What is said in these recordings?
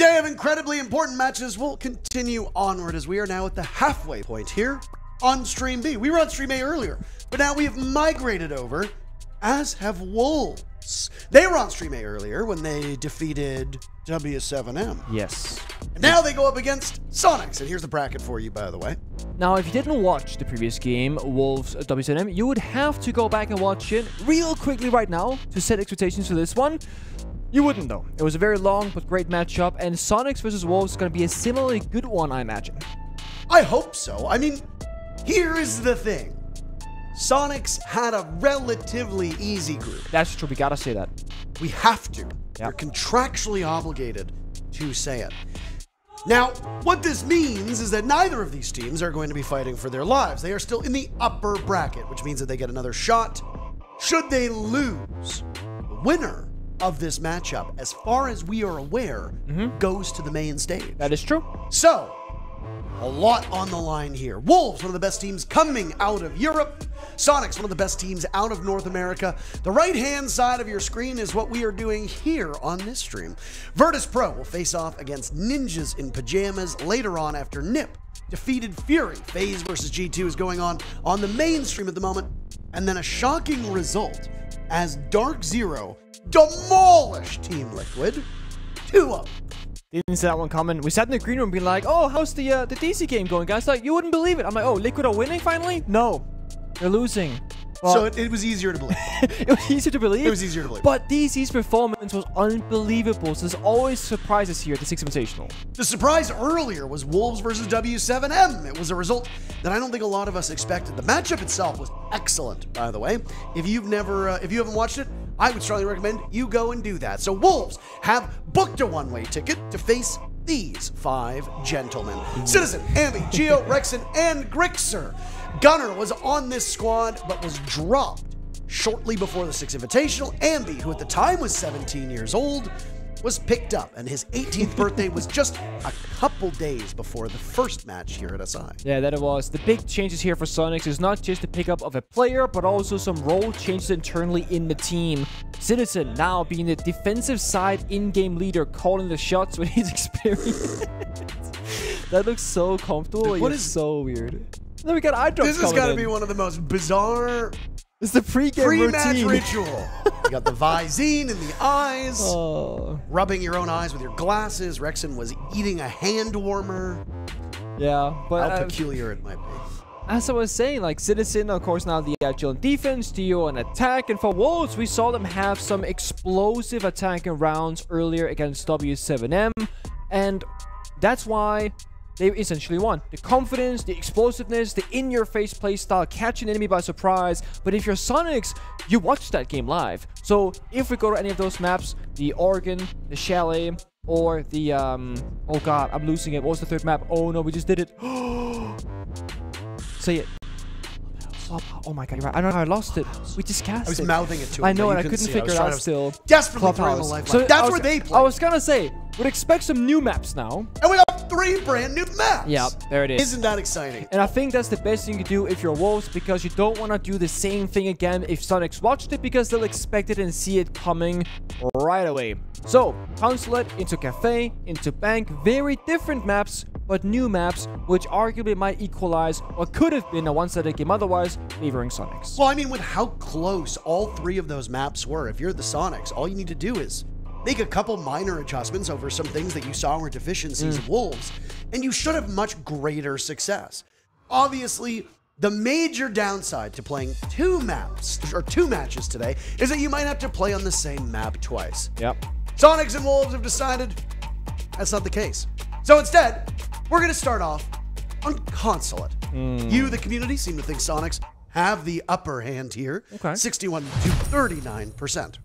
day of incredibly important matches will continue onward as we are now at the halfway point here on Stream B. We were on Stream A earlier, but now we have migrated over, as have Wolves. They were on Stream A earlier when they defeated W7M. Yes. And now they go up against Soniqs. And here's the bracket for you, by the way. Now, if you didn't watch the previous game, Wolves W7M, you would have to go back and watch it real quickly right now to set expectations for this one. You wouldn't, though. It was a very long but great matchup, and Soniqs versus Wolves is going to be a similarly good one, I imagine. I hope so. I mean, here is the thing. Soniqs had a relatively easy group. That's true. We gotta say that. We have to. Yep. We're contractually obligated to say it. Now, what this means is that neither of these teams are going to be fighting for their lives. They are still in the upper bracket, which means that they get another shot. Should they lose, the winner of this matchup, as far as we are aware, goes to the main stage. That is true. So, a lot on the line here. Wolves, one of the best teams coming out of Europe. Soniqs, one of the best teams out of North America. The right-hand side of your screen is what we are doing here on this stream. Virtus Pro will face off against Ninjas in Pajamas later on after Nip defeated Fury. FaZe versus G2 is going on the main stream at the moment. And then a shocking result as Dark Zero demolished Team Liquid 2-0. Didn't see that one coming. We sat in the green room being like, oh, how's the DC game going, guys? Like, you wouldn't believe it. I'm like, oh, Liquid are winning finally? No, they're losing. Well, So it was easier to believe. it was easier to believe. It was easier to believe. But DC's performance was unbelievable. So there's always surprises here at the Six Invitational. The surprise earlier was Wolves versus W7M. It was a result that I don't think a lot of us expected. The matchup itself was excellent, by the way. If you haven't watched it, I would strongly recommend you go and do that. So Wolves have booked a one-way ticket to face these 5 gentlemen. Citizen, Ambi, Geo, Rexon, and Grixer. Gunner was on this squad, but was dropped shortly before the Six Invitational. Ambi, who at the time was 17 years old, was picked up, and his 18th birthday was just a couple days before the first match here at SI. Yeah, that it was. The big changes here for Soniqs is not just the pickup of a player, but also some role changes internally in the team. Citizen now being the defensive side in-game leader, calling the shots with his experience. That looks so comfortable. What is so weird? Then we got eye drops. This has got to be one of the most bizarre it's the pre-match ritual. You got the Visine in the eyes, rubbing your own eyes with your glasses. Rexon was eating a hand warmer. Yeah, but how peculiar it might be. As I was saying, like Citizen, of course, now the agile in defense, Dio on attack, and for Wolves, we saw them have some explosive attacking rounds earlier against W7M, and that's why they essentially won. The confidence, the explosiveness, the in-your-face play style, catching the enemy by surprise. But if you're Soniqs, you watched that game live. So if we go to any of those maps, the Oregon, the Chalet, or the, oh god, I'm losing it. What was the third map? Oh no, we just did it. Say it. Oh my god, you're right. I don't know how I lost it. We just cast it. I was mouthing it to him. I know, and I couldn't figure it out still. Desperately throwing a lifeline. So that's where they play. I was gonna say, would expect some new maps now. And we got 3 brand new maps. Yeah, there it is. Isn't that exciting? And I think that's the best thing you do if you're Wolves, because you don't want to do the same thing again if Soniqs watched it, because they'll expect it and see it coming right away. So, Consulate into Cafe, into Bank, very different maps, but new maps, which arguably might equalize or could have been a one-sided game otherwise, favoring Soniqs. Well, I mean, with how close all 3 of those maps were, if you're the Soniqs, all you need to do is make a couple minor adjustments over some things that you saw were deficiencies of Wolves, and you should have much greater success. Obviously, the major downside to playing 2 maps, or 2 matches today, is that you might have to play on the same map twice. Yep. Soniqs and Wolves have decided that's not the case. So instead, we're going to start off on Consulate. You, the community, seem to think Soniqs have the upper hand here. Okay. 61 to 39%.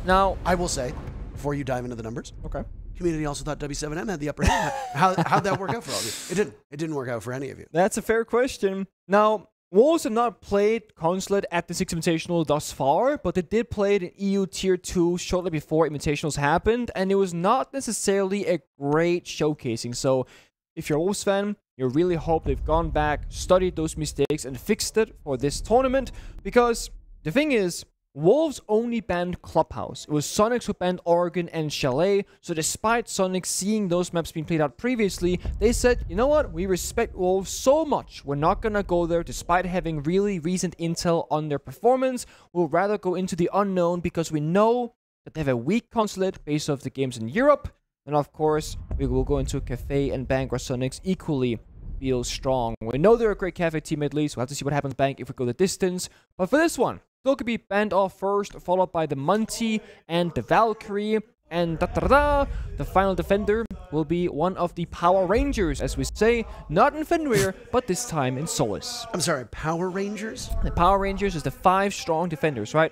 Now, I will say, before you dive into the numbers, okay, community also thought W7M had the upper hand. How'd that work out for all of you? It didn't. It didn't work out for any of you. That's a fair question. Now, Wolves have not played Consulate at the Six Invitational thus far, but they did play it in EU Tier 2 shortly before Invitationals happened, and it was not necessarily a great showcasing. So, if you're a Wolves fan, you really hope they've gone back, studied those mistakes, and fixed it for this tournament, because the thing is, Wolves only banned Clubhouse. It was Soniqs who banned Oregon and Chalet. So despite Soniqs seeing those maps being played out previously, they said, you know what? We respect Wolves so much. We're not going to go there despite having really recent intel on their performance. We'll rather go into the unknown because we know that they have a weak consulate based off the games in Europe. And of course, we will go into a cafe and bank where Soniqs equally feel strong. We know they're a great cafe team at least. We'll have to see what happens bank if we go the distance. But for this one, still could be banned off first, followed by the Munty and the Valkyrie. And the final defender will be one of the Power Rangers, as we say, not in Fenrir, but this time in Solus. I'm sorry, Power Rangers? The Power Rangers is the 5 strong defenders, right?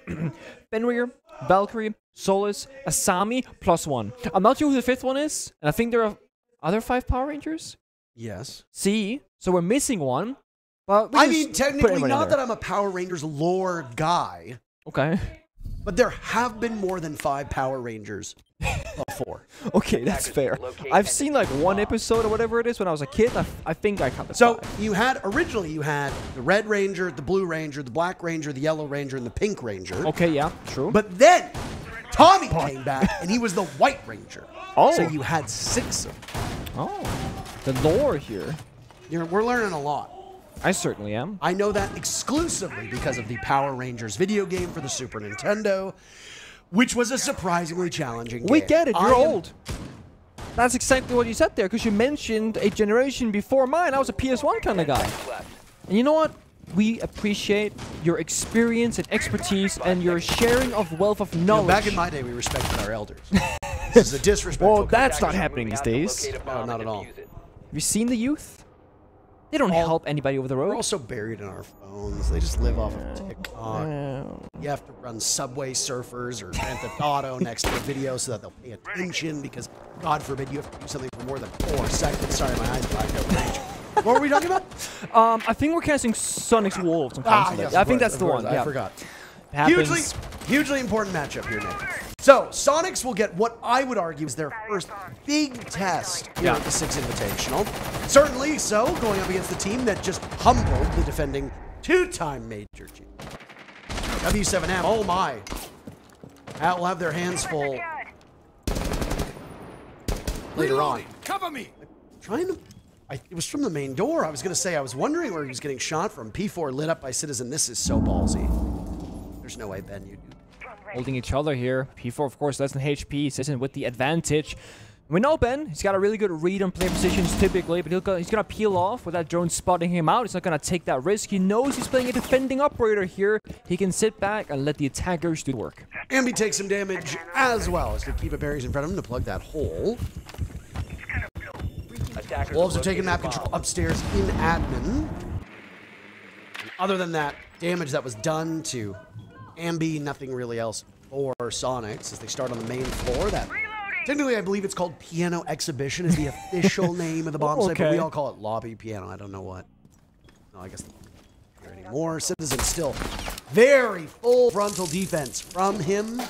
Fenrir, Valkyrie, Solus, Asami, +1. I'm not sure who the 5th one is, and I think there are other 5 Power Rangers? Yes. See? So we're missing one. But I mean, technically, not that I'm a Power Rangers lore guy. Okay. But there have been more than 5 Power Rangers before. Okay, that's fair. I've seen like 1 episode or whatever it is when I was a kid. I think I counted. So originally you had the Red Ranger, the Blue Ranger, the Black Ranger, the Yellow Ranger, and the Pink Ranger. Okay, yeah, true. But then Tommy came back and he was the White Ranger. Oh. So you had 6 of them. Oh, the lore here. We're learning a lot. I certainly am. I know that exclusively because of the Power Rangers video game for the Super Nintendo, which was a surprisingly challenging game. We get it. You're old. That's exactly what you said there, because you mentioned a generation before mine. I was a PS1 kind of guy. And you know what? We appreciate your experience and expertise and your sharing of wealth of knowledge. Back in my day, we respected our elders. This is a disrespectful. Well, that's not happening these days. No, not at all. Have you seen the youth? They don't help anybody over the road. We're also buried in our phones. They just live off of TikTok. You have to run Subway Surfers or Grand Theft Auto next to the video so that they'll pay attention because, God forbid, you have to do something for more than 4 seconds. Sorry, my eyes blacked out. What were we talking about? I think we're casting Soniqs Wolves on console. Yes, I think that's the one. I forgot. Happens. Hugely important matchup here, Nick. So, Soniqs will get what I would argue is their first big test here at the Six Invitational. Certainly so, going up against the team that just humbled the defending 2-time major chief. W7M, oh my. That will have their hands full later on. Cover me! It was from the main door. I was going to say, I was wondering where he was getting shot from. P4 lit up by Citizen. This is so ballsy. There's no way, Ben, you do. Holding each other here. P4, of course, less than HP. Citizen with the advantage. We know Ben. He's got a really good read on player positions typically, but he's going to peel off with that drone spotting him out. He's not going to take that risk. He knows he's playing a defending operator here. He can sit back and let the attackers do the work. Ambi takes some damage as well as to keep it berries in front of him to plug that hole. Wolves are taking map control upstairs in admin. Other than that damage that was done to Ambi, nothing really else for Soniqs as they start on the main floor. That technically, I believe it's called Piano Exhibition is the official name of the bomb site, but we all call it Lobby Piano. I don't know what. No, I guess not anymore. Citizen still very full frontal defense from him.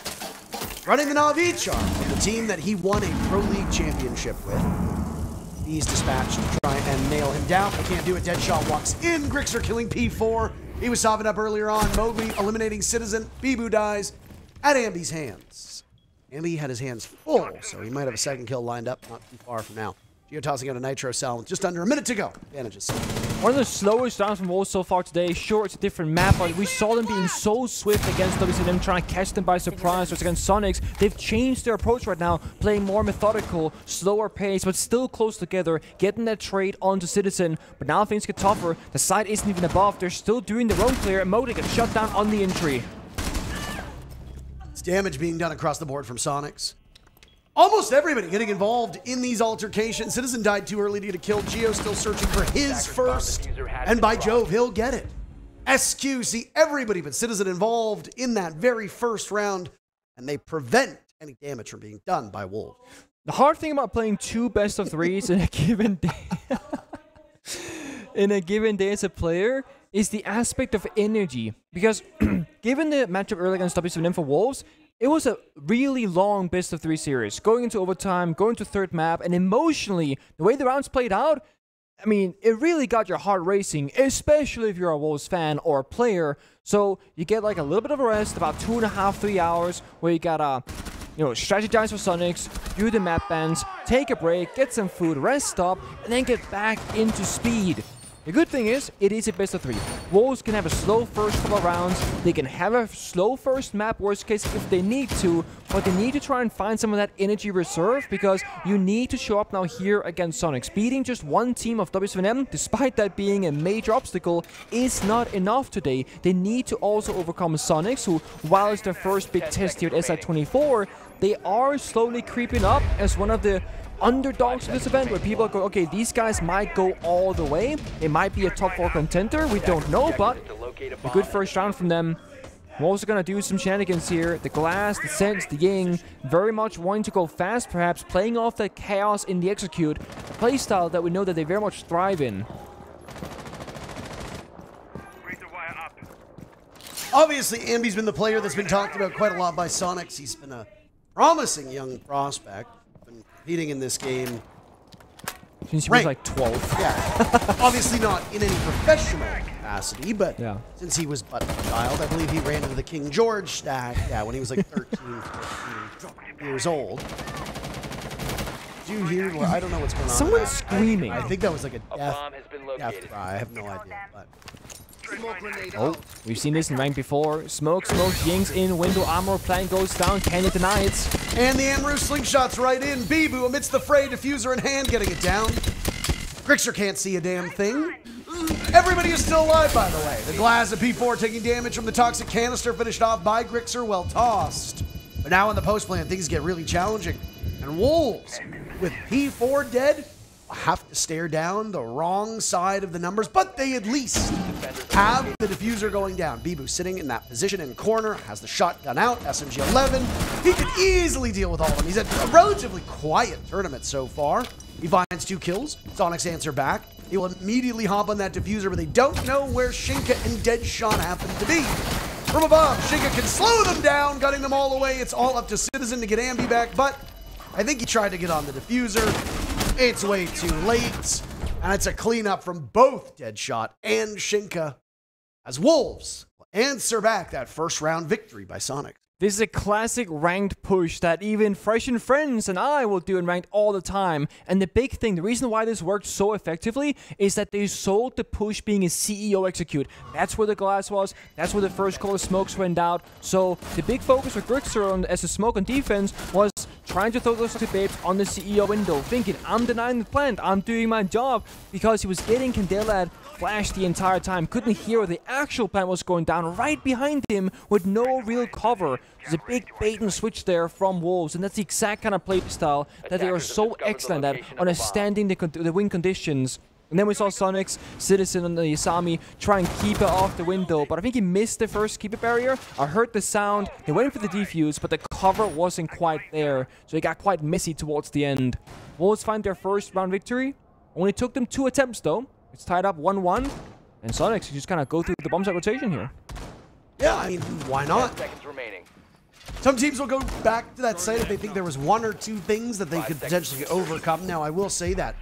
Running the Navi charm from the team that he won a Pro League championship with. He's dispatched to try and nail him down. I can't do it. Deadshot walks in. Grixer killing P4. He was sobbing up earlier on. Mowgli eliminating Citizen. Bibu dies at Ambi's hands. Ambi had his hands full, so he might have a second kill lined up not too far from now. Geo tossing out a Nitro cell with just under a minute to go. Advantages. One of the slowest rounds from Wolves so far today. Sure, it's a different map, but we saw them being so swift against WCM, trying to catch them by surprise. Whereas against Soniqs, they've changed their approach right now, playing more methodical, slower pace, but still close together, getting that trade onto Citizen. But now things get tougher. The side isn't even above. They're still doing their own clear, and Modi gets shut down on the entry. It's damage being done across the board from Soniqs. Almost everybody getting involved in these altercations. Citizen died too early to get a kill. Geo still searching for his first. And by Jove, he'll get it. SQ, see everybody but Citizen involved in that very first round. And they prevent any damage from being done by Wolves. The hard thing about playing 2 best of 3s in a given day... in a given day as a player is the aspect of energy. Because given the matchup early against W7M for Wolves, it was a really long best of 3 series, going into overtime, going to third map, and emotionally, the way the rounds played out, I mean, it really got your heart racing, especially if you're a Wolves fan or a player. So you get like a little bit of a rest, about 2.5, 3 hours, where you gotta, you know, strategize for Soniqs, do the map bans, take a break, get some food, rest up, and then get back into speed. The good thing is, it is a best of 3. Wolves can have a slow first couple of rounds, they can have a slow first map, worst case, if they need to, but they need to try and find some of that energy reserve, because you need to show up now here against Soniqs. Beating just one team of W7M, despite that being a major obstacle, is not enough today. They need to also overcome Soniqs, who, while it's their first big test here at SI24, they are slowly creeping up as one of the underdogs of this event, where people go, okay, these guys might go all the way. They might be a top 4 contender. We don't know, but a good first round from them. We're also going to do some shenanigans here. The Glass, the Sense, the Ying, very much wanting to go fast, perhaps playing off the chaos in the execute, a playstyle that we know that they very much thrive in. Obviously, Ambi's been the player that's been talked about quite a lot by Soniqs. He's been a promising young prospect. Competing in this game since he was like 12. Yeah. Obviously not in any professional capacity, but yeah, since he was but a child, I believe he ran into the King George stack, yeah, when he was like 13, 14 years old. Did you hear? I don't know what's going on. Someone's screaming. I think that was like a death cry. I have no idea. But oh, we've seen this in rank before. Smoke, Ying's in, window armor, plan goes down, can you deny it? And the Amru slingshot's right in. Bibu amidst the fray, diffuser in hand, getting it down. Grixer can't see a damn thing. Everybody is still alive, by the way. The Glass of P4 taking damage from the toxic canister, finished off by Grixer, well tossed. But now in the post plan, things get really challenging. And Wolves, with P4 dead, have to stare down the wrong side of the numbers, but they at least have the diffuser going down. Bibu sitting in that position in corner, has the shotgun out, SMG-11. He could easily deal with all of them. He's had a relatively quiet tournament so far. He finds 2 kills. Soniqs answer back. He will immediately hop on that diffuser, but they don't know where Shinka and Deadshot happen to be. From above, Shinka can slow them down, gutting them all away. It's all up to Citizen to get Ambi back, but I think he tried to get on the diffuser. It's way too late, and it's a cleanup from both Deadshot and Shinka, as Wolves will answer back that first round victory by Soniqs. This is a classic ranked push that even Fresh and Friends and I will do in ranked all the time. And the big thing, the reason why this worked so effectively is that they sold the push being a CEO execute. That's where the Glass was. That's where the first call of smokes went out. So the big focus for Grixer as a smoke on defense was trying to throw those two babes on the CEO window, thinking, I'm denying the plant, I'm doing my job, because he was getting Candela at flash the entire time, couldn't hear where the actual plant was going down right behind him with no real cover. There's a big bait and switch there from Wolves, and that's the exact kind of play style that they are so excellent at, understanding the win conditions. And then we saw Soniqs, Citizen, and the Yasami try and keep it off the window, but I think he missed the first keep it barrier. I heard the sound, he went for the defuse, but the cover wasn't quite there, so he got quite messy towards the end. Wolves find their first round victory. Only took them 2 attempts though. It's tied up 1-1, and Soniqs just kind of go through the bomb site rotation here. Yeah, I mean, why not? Some teams will go back to that site if they think there was 1 or 2 things that they could potentially overcome. Now, I will say that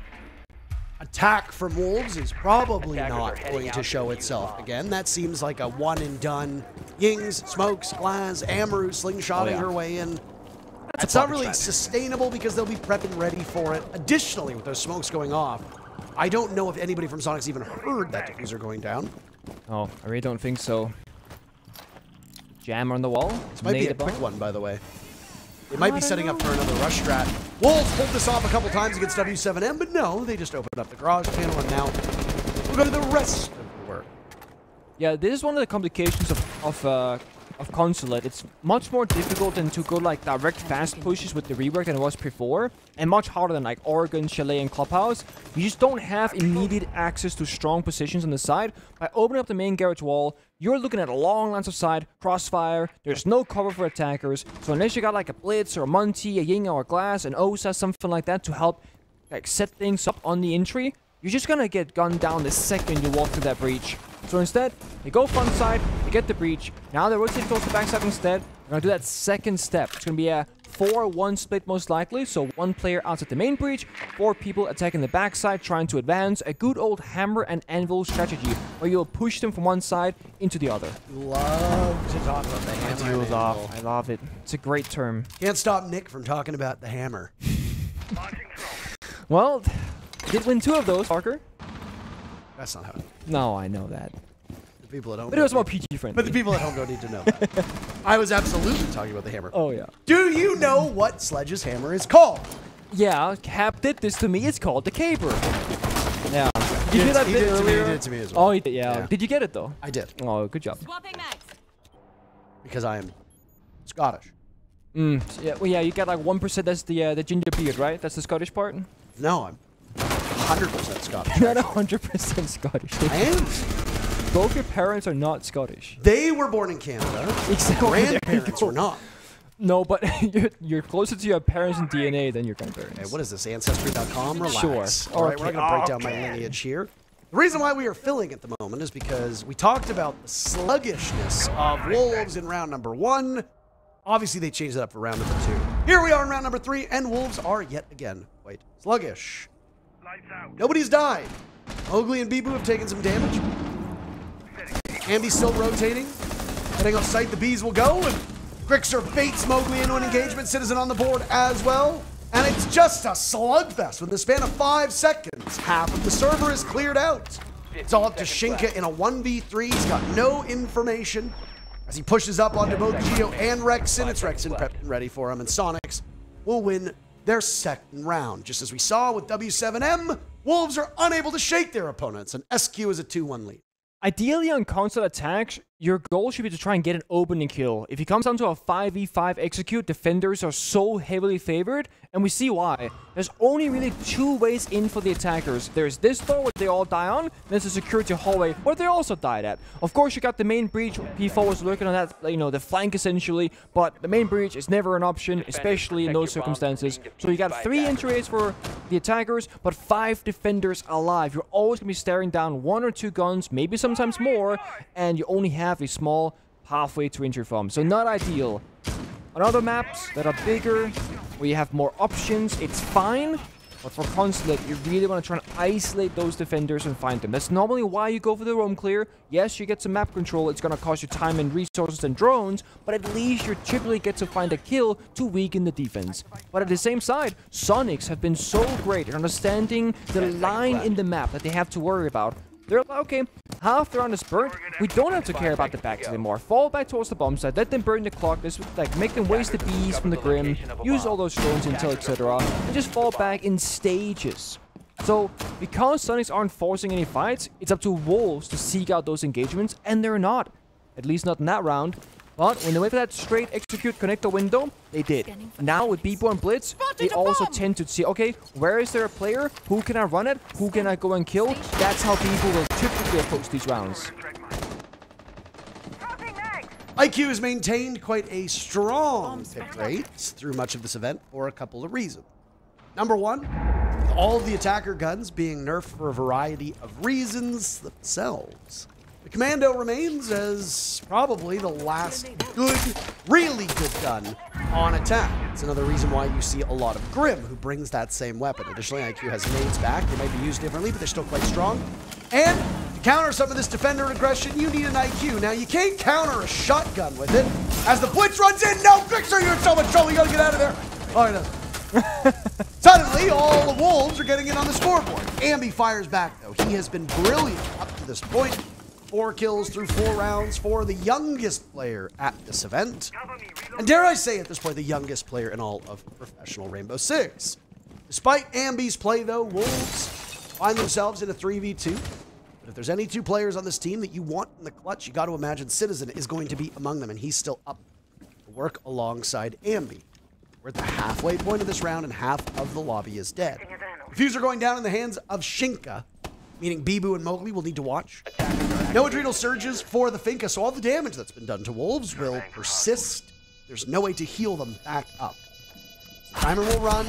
attack from Wolves is probably not going to show itself again. That seems like a one and done. Yings, Smokes, Glass, Amaru slingshotting her way in. It's not really sustainable because they'll be prepping ready for it. Additionally, with those smokes going off, I don't know if anybody from Soniqs even heard that diffuser going down. Oh, I really don't think so. Jammer on the wall. This might be a quick one, by the way. They might be setting up for another rush strat. Wolves pulled this off a couple times against W7M, but no, they just opened up the garage panel, and now we'll go to the rest of the work. Yeah, this is one of the complications of Consulate. It's much more difficult than to go like direct fast pushes with the rework than it was before, and much harder than like Oregon, Chalet, and Clubhouse. You just don't have immediate access to strong positions on the side. By opening up the main garage wall, you're looking at a long lines of sight, crossfire, there's no cover for attackers, so unless you got like a Blitz or a Monty, a Ying or a Glass, an Osa, something like that to help like set things up on the entry, you're just gonna get gunned down the second you walk through that breach. So instead, they go front side, they get the breach, now they're rotating towards the backside instead. They're gonna do that second step. It's gonna be a 4-1 split most likely, so 1 player outside the main breach, 4 people attacking the backside trying to advance. A good old hammer and anvil strategy where you'll push them from one side into the other. Love to talk about the hammer. I love it. It's a great term. Can't stop Nick from talking about the hammer. Well, did win 2 of those, Parker. That's not how it. No, I know that. The people at home. But it was more PG friendly. But the people at home don't need to know that. I was absolutely talking about the hammer. Oh, yeah. Do you know what Sledge's hammer is called? Yeah, Cap did this to me. It's called the caper. Yeah. Did you hear that bit earlier? He did it to me as well. Oh, he did, yeah. Did you get it, though? I did. Oh, good job. Swapping mags. Because I am Scottish. Yeah, well, yeah, you get like 1%. That's the ginger beard, right? That's the Scottish part? No, I'm 100% Scottish. You're not 100% Scottish. I am. Both your parents are not Scottish. They were born in Canada. Exactly. Grandparents were not. No, but you're closer to your parents in DNA than your grandparents. Okay, what is this, Ancestry.com? Relax. Sure. All right, we're not going to break down my lineage here. The reason why we are filling at the moment is because we talked about the sluggishness of Wolves in round number 1. Obviously, they changed it up for round number 2. Here we are in round number 3, and Wolves are yet again quite sluggish. Nobody's died. Mowgli and Bibu have taken some damage. Ambi's still rotating. Heading off site, the bees will go, and Grixer baits Mowgli into an engagement. Citizen on the board as well. And it's just a slugfest. Within the span of 5 seconds, half of the server is cleared out. It's all up to Shinka in a 1v3. He's got no information. As he pushes up onto both Geo and Rexin, it's Rexin prepped and ready for him, and Soniqs will win their second round. Just as we saw with W7M, Wolves are unable to shake their opponents, and SQ is a 2-1 lead. Ideally, on console attacks, your goal should be to try and get an opening kill. If it comes down to a 5v5 execute, defenders are so heavily favored, and we see why. There's only really 2 ways in for the attackers. There's this door where they all die on, and there's a security hallway where they also died at. Of course, you got the main breach. P4 was looking on that, you know, the flank essentially, but the main breach is never an option, especially in those circumstances. So you got 3 entry for the attackers, but 5 defenders alive. You're always going to be staring down 1 or 2 guns, maybe sometimes more, and you only have a small pathway to entry from. So not ideal. On other maps that are bigger, where you have more options, it's fine. But for Consulate, you really want to try and isolate those defenders and find them. That's normally why you go for the roam clear. Yes, you get some map control. It's going to cost you time and resources and drones, but at least you typically get to find a kill to weaken the defense. But at the same side, Soniqs have been so great at understanding the line in the map that they have to worry about. They're like, okay, half the round is burnt. We don't have to care about the backs anymore. Fall back towards the bomb site. Let them burn the clock. Just like make them waste the bees from the Grim. Use all those drones, intel, etc. And just fall back in stages. So, because Sonics aren't forcing any fights, it's up to Wolves to seek out those engagements, and they're not. At least not in that round. But when they wait for that straight execute connector window, they did. Now with Bibo and Blitz, they also tend to see, okay, where is there a player? Who can I run at? Who can I go and kill? That's how Bibo will typically approach these rounds. IQ has maintained quite a strong pick rate through much of this event for a couple of reasons. Number 1, with all of the attacker guns being nerfed for a variety of reasons themselves. The Commando remains as probably the last good, really good gun on attack. It's another reason why you see a lot of Grim who brings that same weapon. Additionally, IQ has nades back. They might be used differently, but they're still quite strong. And to counter some of this defender aggression, you need an IQ. Now, you can't counter a shotgun with it. As the Blitz runs in, no, Grixer, you're in so much trouble. You gotta get out of there. Oh, he doesn't. Suddenly, all the Wolves are getting in on the scoreboard. Ambi fires back, though. He has been brilliant up to this point. 4 kills through 4 rounds for the youngest player at this event. And dare I say at this point, the youngest player in all of professional Rainbow Six. Despite Ambi's play though, Wolves find themselves in a 3v2. But if there's any 2 players on this team that you want in the clutch, you got to imagine Citizen is going to be among them, and he's still up to work alongside Ambi. We're at the halfway point of this round, and half of the lobby is dead. Diffuser going down in the hands of Shinka, meaning Bibu and Mowgli will need to watch. No adrenal surges for the Finka, so all the damage that's been done to Wolves will persist. There's no way to heal them back up. The timer will run.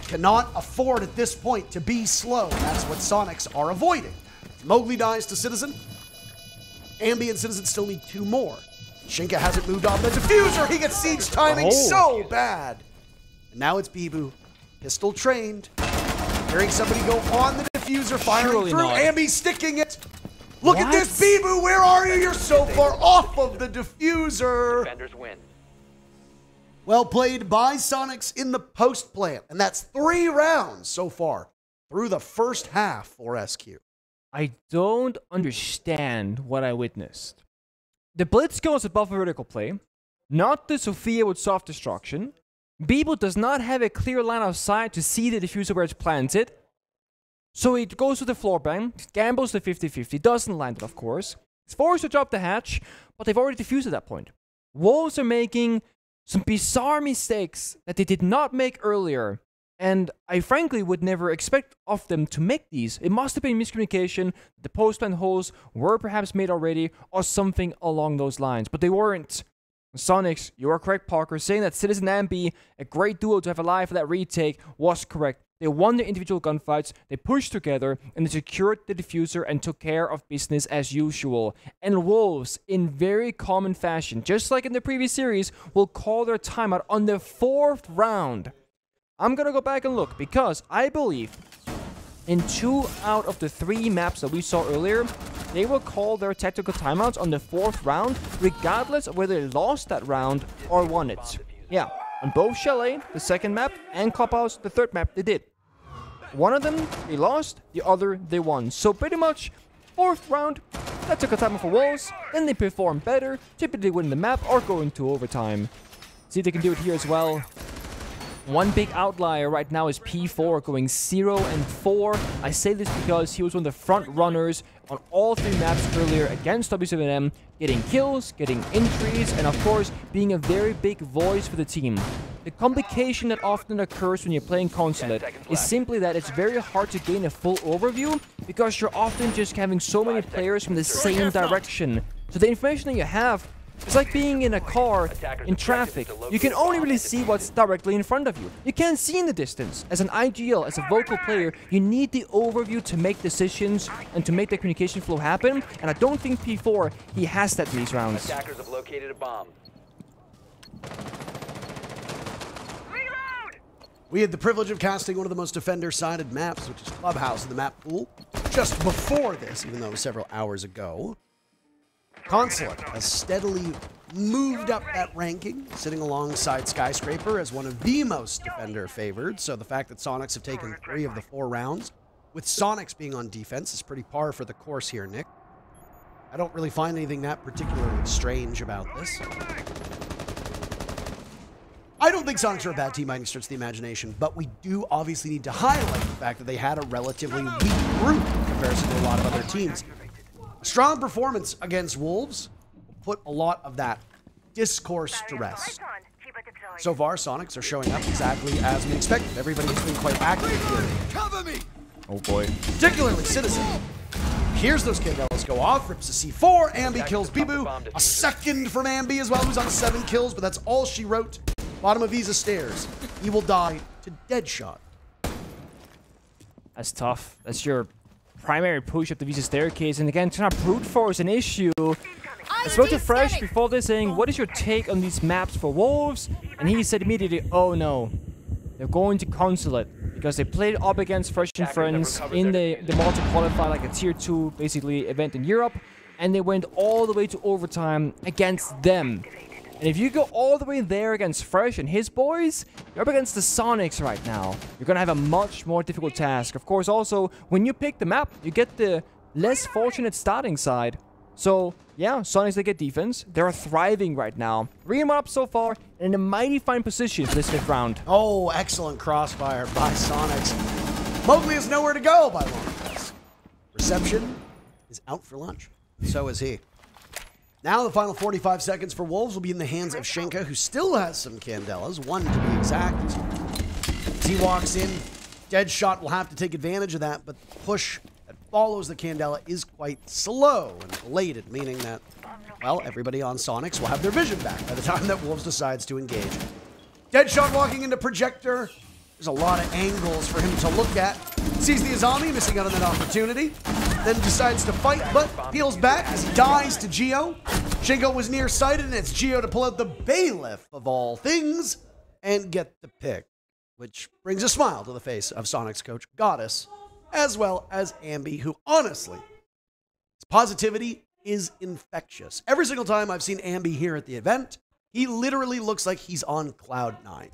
Cannot afford at this point to be slow. That's what Soniqs are avoiding. Mowgli dies to Citizen. Ambi and Citizen still need 2 more. Shinka hasn't moved off the diffuser. He gets siege timing so bad. And now it's Bibu, pistol trained. Hearing somebody go on the diffuser, firing Surely through. not. Ambi sticking it. Look at What? this, Bibu. Where are you? You're so far off of the diffuser. Defenders win. Well played by Soniqs in the post plant. And that's 3 rounds so far through the first half for SQ. I don't understand what I witnessed. The Blitz goes above vertical play, not the Sophia with soft destruction. Bibu does not have a clear line of sight to see the diffuser where it's planted. So he goes to the floor bang, gambles the 50-50, doesn't land it, of course. He's forced to drop the hatch, but they've already defused at that point. Wolves are making some bizarre mistakes that they did not make earlier. And I frankly would never expect of them to make these. It must have been miscommunication. The post-plant holes were perhaps made already or something along those lines, but they weren't. Soniqs, you are correct, Parker. Saying that Citizen and B, a great duo to have alive for that retake, was correct. They won their individual gunfights, they pushed together, and they secured the diffuser and took care of business as usual. And Wolves, in very common fashion, just like in the previous series, will call their timeout on the 4th round. I'm gonna go back and look, because I believe in 2 out of the 3 maps that we saw earlier, they will call their tactical timeouts on the 4th round, regardless of whether they lost that round or won it. Yeah, on both Chalet, the 2nd map, and Clubhouse, the 3rd map, they did. One of them, they lost, the other, they won. So pretty much, 4th round, that took a timeout for Wolves, then they perform better, typically win the map or go into overtime. See if they can do it here as well. One big outlier right now is P4 going 0-4. I say this because he was one of the front runners on all 3 maps earlier against W7M, getting kills, getting entries, and of course, being a very big voice for the team. The complication that often occurs when you're playing Consulate is simply that it's very hard to gain a full overview because you're often just having so many players from the same direction. So the information that you have, it's like being in a car in traffic. You can only really see what's directly in front of you. You can't see in the distance. As an IGL, as a vocal player, you need the overview to make decisions and to make the communication flow happen. And I don't think P4, he has that in these rounds. Attackers have located a bomb. We had the privilege of casting one of the most defender-sided maps, which is Clubhouse in the map pool, just before this, even though it was several hours ago. Consulate has steadily moved up that ranking, sitting alongside Skyscraper as one of the most defender-favored. So the fact that Soniqs have taken 3 of the 4 rounds, with Soniqs being on defense, is pretty par for the course here, Nick. I don't really find anything that particularly strange about this. I don't think Soniqs are a bad team by any stretch of the imagination, but we do obviously need to highlight the fact that they had a relatively weak group in comparison to a lot of other teams. Strong performance against Wolves will put a lot of that discourse to rest. So far, Soniqs are showing up exactly as we expected. Everybody has been quite active here. Cover me! Oh boy. Particularly Citizen. Here's those Candelas go off. Rips a C4. Ambi kills Bibu. A second from Ambi as well, who's on 7 kills, but that's all she wrote. Bottom of Visa stairs. He will die to Deadshot. That's tough. That's your primary push up the Visa staircase. And again, to not brute force an issue. I spoke to Fresh before this saying, what is your take on these maps for Wolves? And he said immediately, oh no. They're going to Consulate because they played up against Fresh and Friends in the multi-qualifier, like a tier 2 basically event in Europe. And they went all the way to overtime against them. And if you go all the way there against Fresh and his boys, you're up against the Soniqs right now. You're going to have a much more difficult task. Of course, also, when you pick the map, you get the less fortunate starting side. So, yeah, Soniqs, they get defense. They're thriving right now. 3-1 up so far, and in a mighty fine position for this 5th round. Oh, excellent crossfire by Soniqs. Mowgli has nowhere to go by long. Reception is out for lunch. So is he. Now the final 45 seconds for Wolves will be in the hands of Shenka, who still has some Candelas, 1 to be exact. As he walks in, Deadshot will have to take advantage of that, but the push that follows the Candela is quite slow and belated, meaning that, well, everybody on Soniqs will have their vision back by the time that Wolves decides to engage. Deadshot walking into Projector. There's a lot of angles for him to look at. Sees the Azami, missing out on that opportunity. Then decides to fight, but peels back as he dies to Geo. Shingo was nearsighted, and it's Geo to pull out the bailiff of all things and get the pick. which brings a smile to the face of Soniqs coach Goddess, as well as Ambi, who honestly, his positivity is infectious. Every single time I've seen Ambi here at the event, he literally looks like he's on cloud 9.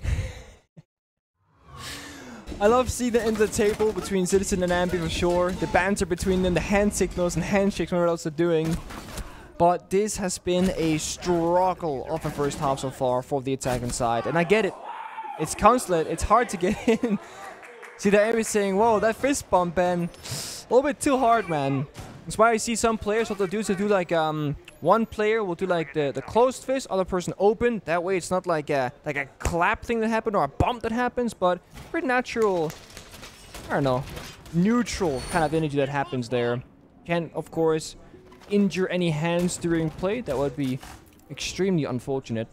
I love seeing the end of the table between Citizen and Ambi for sure. The banter between them, the hand signals and handshakes, what else they're doing. But this has been a struggle of the first half so far for the attacking side. And I get it. It's consulate. It's hard to get in. See that Ambi saying, whoa, that fist bump, Ben. A little bit too hard, man. That's why I see some players, what they'll do is they'll do like, one player will do like the closed fist, other person open. That way it's not like a clap thing that happened or a bump that happens, but pretty natural, I don't know, neutral kind of energy that happens there. Can, of course, injure any hands during play. That would be extremely unfortunate.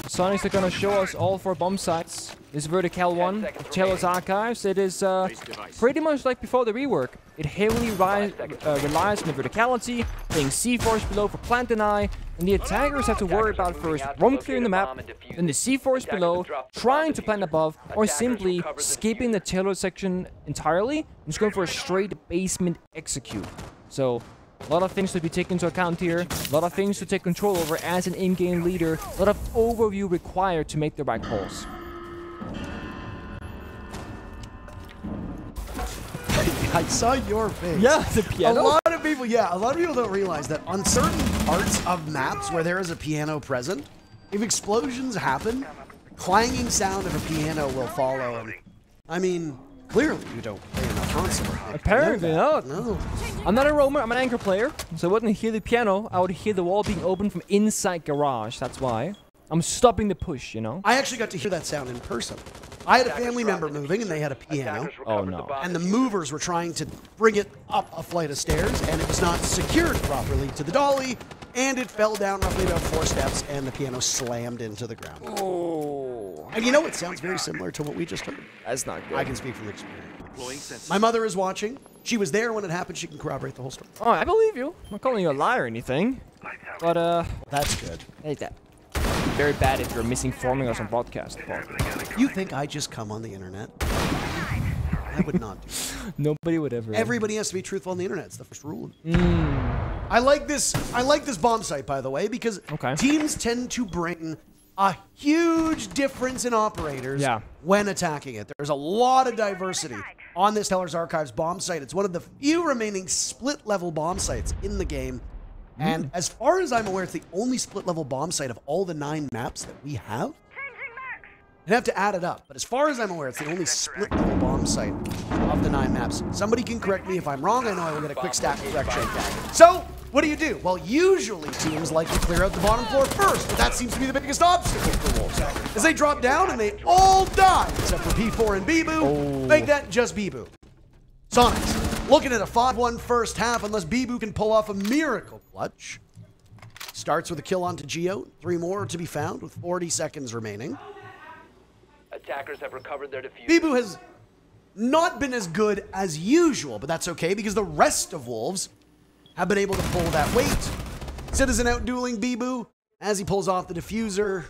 Soniqs are going to show us all 4 bomb sites. This vertical one, Taylor's Archives, it is pretty much like before the rework. It heavily relies on the verticality, playing C-Force below for plant deny, and the attackers have to worry about first roam clearing the map, then the C-Force below, trying to plant above, or simply skipping the Taylor section entirely, and just going for a straight basement execute. So, a lot of things to be taken into account here, a lot of things to take control over as an in-game leader, a lot of overview required to make the right calls. I saw your face. Yeah, the piano. A lot of people don't realize that on certain parts of maps where there is a piano present, if explosions happen, the clanging sound of a piano will follow. And I mean, clearly you don't play enough console. Apparently not. No. I'm not a roamer, I'm an anchor player, so I wouldn't hear the piano, I would hear the wall being opened from inside garage, that's why. I'm stopping the push, you know? I actually got to hear that sound in person. I had a family member moving and they had a piano. Oh no. And the movers were trying to bring it up a flight of stairs and it was not secured properly to the dolly and it fell down roughly about 4 steps and the piano slammed into the ground. Oh. And you know, it sounds very similar to what we just heard. That's not good. I can speak from experience. My mother is watching. She was there when it happened. She can corroborate the whole story. Oh, I believe you. I'm not calling you a liar or anything. But, That's good. hey, that. Very bad if you're misinforming us on broadcast. You think I just come on the internet? I would not do that. Nobody would ever. Everybody has to be truthful on the internet. It's the first rule. I like this bomb site, by the way, because teams tend to bring a huge difference in operators when attacking it. There's a lot of diversity on this Teller's Archives bomb site. It's one of the few remaining split-level bomb sites in the game. And as far as I'm aware, it's the only split-level bomb site of all the 9 maps that we have. I'd have to add it up, but as far as I'm aware, it's the only split-level bomb site of the 9 maps. Somebody can correct me if I'm wrong. I know I will get a quick stat correction. So, what do? Well, usually teams like to clear out the bottom floor first, but that seems to be the biggest obstacle for Wolves. As they drop down and they all die, except for P4 and Bibu. Make that just Bibu. Soniqs looking at a 5-1 first half unless Bibu can pull off a miracle clutch. Starts with a kill onto Geo. 3 more to be found with 40 seconds remaining. Attackers have recovered their defuse. Bibu has not been as good as usual, but that's okay because the rest of Wolves have been able to pull that weight. Citizen out dueling Bibu as he pulls off the diffuser.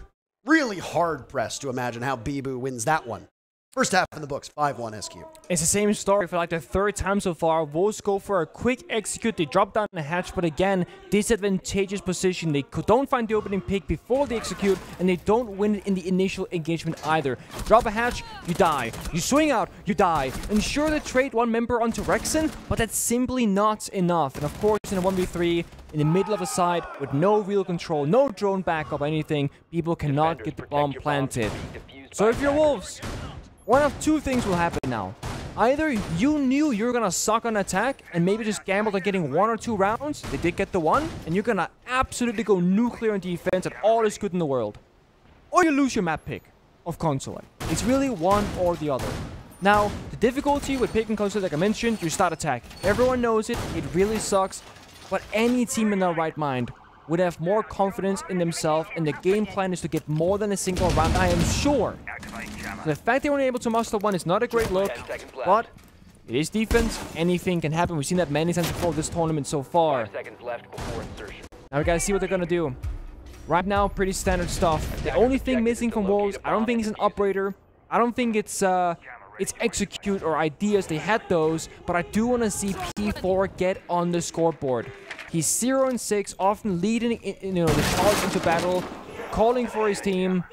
Really hard pressed to imagine how Bibu wins that one. First half in the books, 5-1 SQ. It's the same story for like the 3rd time so far. Wolves go for a quick execute. They drop down the hatch, but again, disadvantageous position. They don't find the opening pick before they execute, and they don't win it in the initial engagement either. Drop a hatch, you die. You swing out, you die. Ensure to trade 1 member onto Rexen, but that's simply not enough. And of course, in a 1v3, in the middle of the side, with no real control, no drone backup, anything, people cannot get the bomb planted. So if you're Wolves, one of 2 things will happen now. Either you knew you were gonna suck on attack and maybe just gambled on getting 1 or 2 rounds. They did get the 1, and you're gonna absolutely go nuclear on defense and all is good in the world. Or you lose your map pick of console. It's really one or the other. Now, the difficulty with picking console, like I mentioned, you start attack. Everyone knows it. It really sucks. But any team in their right mind would have more confidence in themselves, and the game plan is to get more than a single round, I am sure. So the fact they weren't able to muster 1 is not a great look, but it is defense. Anything can happen. We've seen that many times before this tournament so far. 5 seconds left before insertion. Now we gotta see what they're gonna do. Right now, pretty standard stuff. The only thing missing from Wolves, I don't think it's an operator. I don't think it's execute or ideas. They had those, but I do want to see P4 get on the scoreboard. He's 0-6, often leading the charge into battle, calling for his team,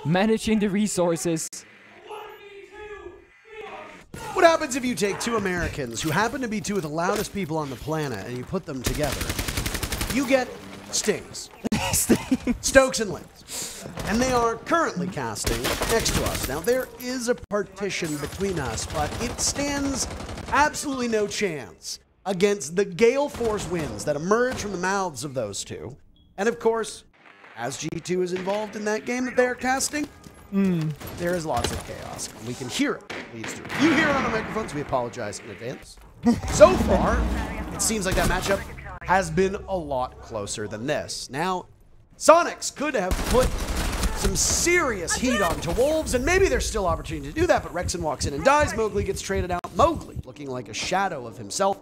managing the resources. What happens if you take two Americans who happen to be two of the loudest people on the planet and you put them together? You get Stings. Stokes and Lynx. And they are currently casting next to us. Now, there is a partition between us, but it stands absolutely no chance against the gale force winds that emerge from the mouths of those two. And of course, as G2 is involved in that game that they're casting, there is lots of chaos. And we can hear it. You hear it on the microphones. We apologize in advance. So far, it seems like that matchup has been a lot closer than this. Now, Soniqs could have put some serious heat onto Wolves, and maybe there's still opportunity to do that, but Rexon walks in and dies. Mowgli gets traded out. Mowgli looking like a shadow of himself.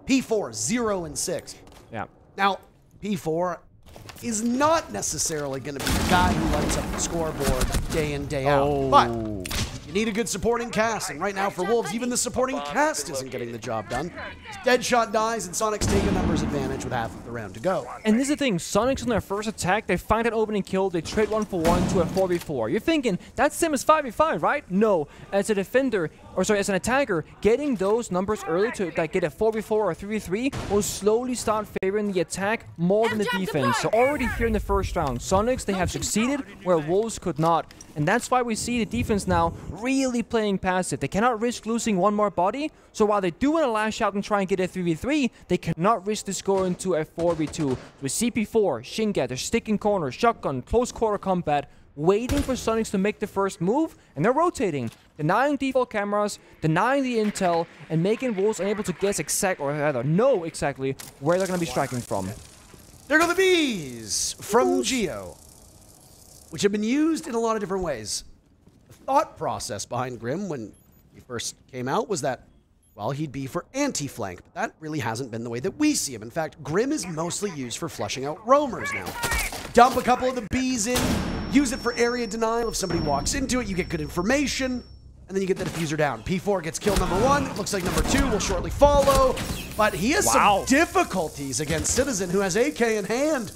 P4, 0-6. Yeah. Now, P4 is not necessarily going to be the guy who lights up the scoreboard day in, day out. But you need a good supporting cast, and right now for Wolves, even the supporting cast isn't getting the job done. Deadshot dies, and Soniqs take a numbers advantage with half of the round to go. And this is the thing, Soniqs on their first attack, they find an opening kill, they trade 1-for-1 to a 4v4. You're thinking, that's same as 5v5, right? No. As a defender, or sorry, as an attacker, getting those numbers early to like, get a 4v4 or 3v3 will slowly start favoring the attack more than the defense. So already here in the first round, Soniqs, they have succeeded where Wolves could not. And that's why we see the defense now really playing passive. They cannot risk losing one more body. So while they do want to lash out and try and get a 3v3, they cannot risk this going to a 4v2. With CP4, Shinga, they're sticking corners, shotgun, close quarter combat, waiting for Soniqs to make the first move, and they're rotating, denying default cameras, denying the intel, and making Wolves unable to guess or rather know exactly where they're going to be striking from. There go the bees from Geo, which have been used in a lot of different ways. The thought process behind Grim when he first came out was that, well, he'd be for anti-flank, but that really hasn't been the way that we see him. In fact, Grim is mostly used for flushing out roamers now. Dump a couple of the bees in, use it for area denial. If somebody walks into it, you get good information, and then you get the diffuser down. P4 gets kill number 1. It looks like number 2 will shortly follow, but he has some difficulties against Citizen, who has AK in hand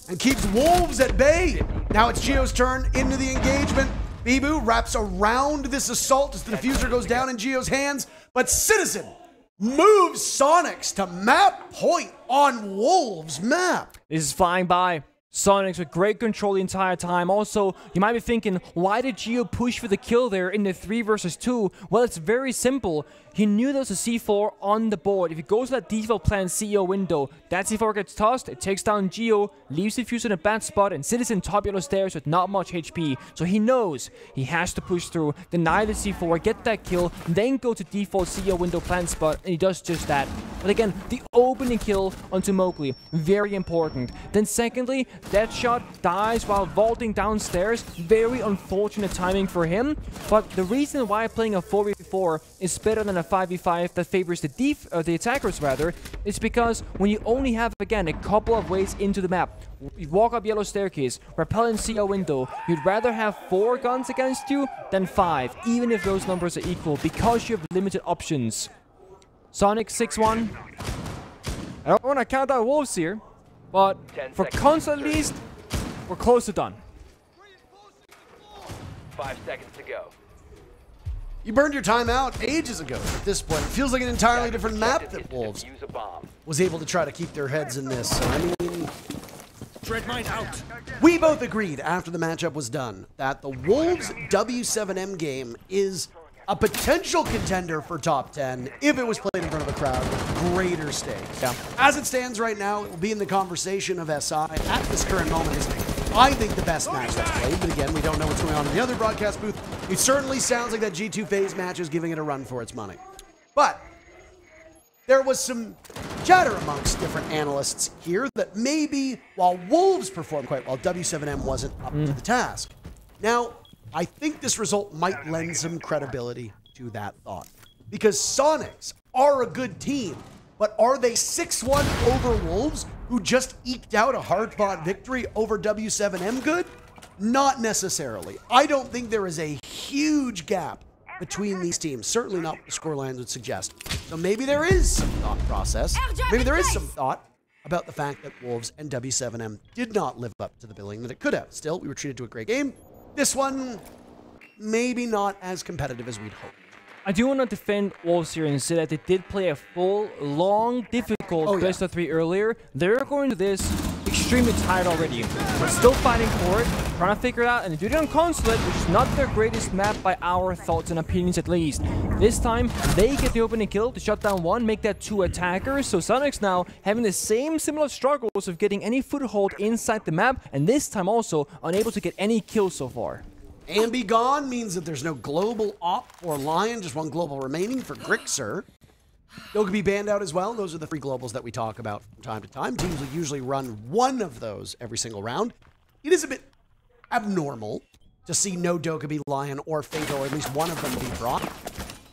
and keeps Wolves at bay. Now it's Geo's turn into the engagement. Bibu wraps around this assault as the diffuser goes down in Geo's hands, but Citizen moves Soniqs to map point on Wolves' map. This is flying by. Soniqs with great control the entire time. Also, you might be thinking, why did Geo push for the kill there in the 3 versus 2? Well, it's very simple. He knew there was a C4 on the board. If he goes to that default plan CEO window, that C4 gets tossed, it takes down Geo, leaves the fuse in a bad spot, and Citizen top yellow stairs with not much HP. So he knows he has to push through, deny the C4, get that kill, then go to default CEO window plan spot, and he does just that. But again, the opening kill onto Mowgli, very important. Then secondly, Deadshot dies while vaulting downstairs. Very unfortunate timing for him. But the reason why playing a 4v4 is better than a 5v5 that favors the attackers rather, is because when you only have, again, a couple of ways into the map, you walk up yellow staircase, rappel in CO window, you'd rather have 4 guns against you than 5, even if those numbers are equal, because you have limited options. Soniqs 6-1. I don't want to count out Wolves here, but for cons at least, we're close to done. 5 seconds to go. You burned your time out ages ago at this point. It feels like an entirely different map that Wolves was able to try to keep their heads in this. So, I mean, Dreadmine out. We both agreed after the matchup was done that the Wolves W7M game is a potential contender for top 10 if it was played in front of a crowd with greater stakes. Yeah. As it stands right now, it will be in the conversation of SI at this current moment. Is I think the best match that's played, but again, we don't know what's going on in the other broadcast booth. It certainly sounds like that G2 phase match is giving it a run for its money. But there was some chatter amongst different analysts here that maybe while Wolves performed quite well, W7M wasn't up to the task. Now, I think this result might lend some credibility to that thought. Because Soniqs are a good team, but are they 6-1 over Wolves? who just eked out a hard-fought victory over W7M good? Not necessarily. I don't think there is a huge gap between these teams. Certainly not what the scorelines would suggest. So maybe there is some thought process. Maybe there is some thought about the fact that Wolves and W7M did not live up to the billing that it could have. Still, we were treated to a great game. This one, maybe not as competitive as we'd hoped. I do want to defend Wolves here and say that they did play a full, long, difficult best of 3 earlier. They're going to this extremely tired already. They're still fighting for it, trying to figure it out, and they do it on Consulate, which is not their greatest map by our thoughts and opinions at least. This time, they get the opening kill to shut down 1, make that 2 attackers. So Soniqs now having the same similar struggles of getting any foothold inside the map, and this time also unable to get any kills so far. And be gone means that there's no global op for Lion, just 1 global remaining for Grixer. They'll be banned out as well. Those are the 3 globals that we talk about from time to time. Teams will usually run 1 of those every single round. It is a bit abnormal to see no Dokkaebi, Lion, or Fatal, or at least one of them be brought.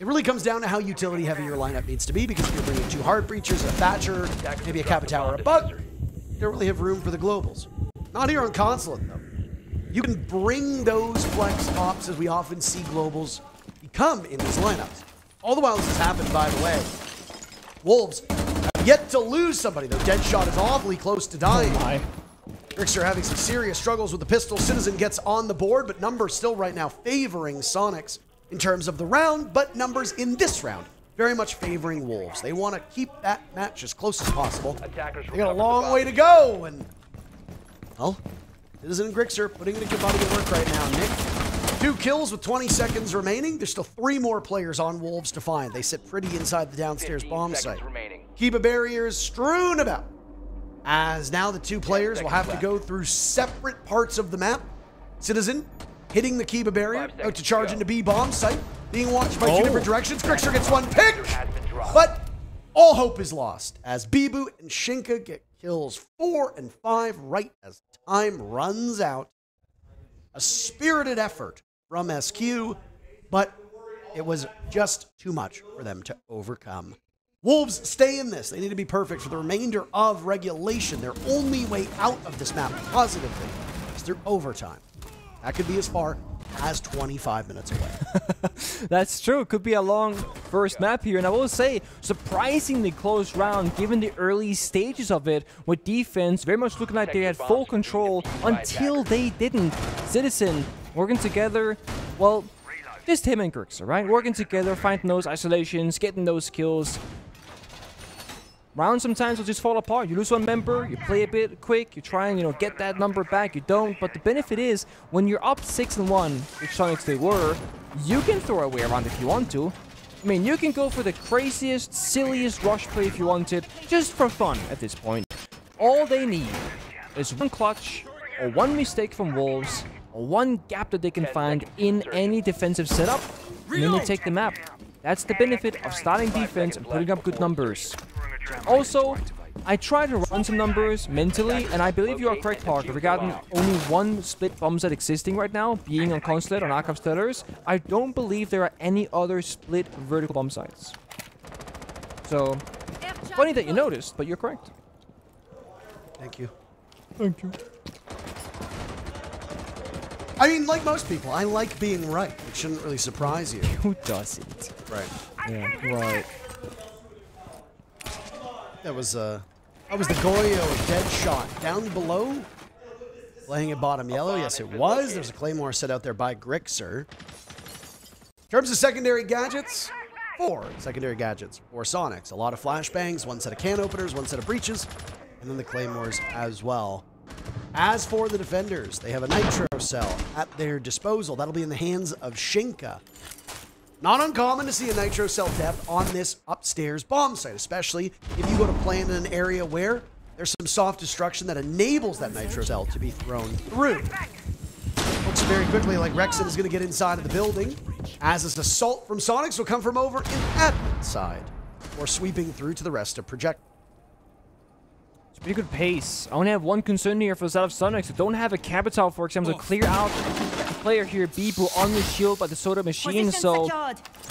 It really comes down to how utility heavy your lineup needs to be, because if you're bringing 2 hard breachers, a Thatcher, maybe a Kappa Tower, a Bug, you don't really have room for the globals. Not here on Consulate, though. You can bring those flex ops, as we often see globals become in these lineups. All the while this has happened, by the way, Wolves have yet to lose somebody, though. Deadshot is awfully close to dying. Grixer having some serious struggles with the pistol. Citizen gets on the board, but numbers still right now favoring Soniqs in terms of the round, but numbers in this round very much favoring Wolves. They want to keep that match as close as possible. They got a long way to go, and, well, Citizen and Grixer putting in a good body of work right now. Nick, 2 kills with 20 seconds remaining. There's still 3 more players on Wolves to find. They sit pretty inside the downstairs bomb site. Kiba barriers strewn about, as now the 2 players will have to go through separate parts of the map. Citizen hitting the Kiba barrier, out to charge into B bomb site, being watched by 2 different directions. Grixer gets 1 pick, but all hope is lost as Bibu and Shinka get kills 4 and 5 right as time runs out. A spirited effort from SQ, but it was just too much for them to overcome. Wolves stay in this. They need to be perfect for the remainder of regulation. Their only way out of this map positively is through overtime. That could be as far as 25 minutes away. That's true. It could be a long first map here. And I will say, surprisingly close round given the early stages of it, with defense very much looking like they had full control until they didn't. Citizen working together, well, just him and Grixer, right? Working together, finding those isolations, getting those kills. Rounds sometimes will just fall apart. You lose 1 member, you play a bit quick, you try and, get that number back, you don't. But the benefit is, when you're up 6-1, which Soniqs they were, you can throw away a round if you want to. I mean, you can go for the craziest, silliest rush play if you wanted, just for fun at this point. All they need is 1 clutch, or 1 mistake from Wolves, or 1 gap that they can find in any defensive setup, and then they take the map. That's the benefit of starting defense and putting up good numbers. Also, I try to run some numbers mentally, and I believe you are correct, Parker, regarding only 1 split bomb site existing right now, being on Consulate on Archive Stellars. I don't believe there are any other split vertical bomb sites. So, funny that you noticed, but you're correct. Thank you. Thank you. I mean, like most people, I like being right. It shouldn't really surprise you. Who doesn't? Right. Yeah, right. That was the Goyo Deadshot down below. Playing at bottom yellow. Yes, it was. There's a Claymore set out there by Grixer. In terms of secondary gadgets, 4 secondary gadgets for Soniqs. A lot of flashbangs, 1 set of can openers, 1 set of breaches, and then the Claymores as well. As for the defenders, they have a Nitro Cell at their disposal. That'll be in the hands of Shinka. Not uncommon to see a Nitro Cell depth on this upstairs bomb site, especially if you go to plant in an area where there's some soft destruction that enables that Nitro Cell to be thrown through. Looks very quickly like Rexon is going to get inside of the building, as this assault from Soniqs will come from over in admin side, or sweeping through to the rest of Project. It's pretty good pace. I only have 1 concern here for the side of Soniqs. I don't have a Capital, for example, to clear out the player here, Bibu, on the shield by the Soda Machine. So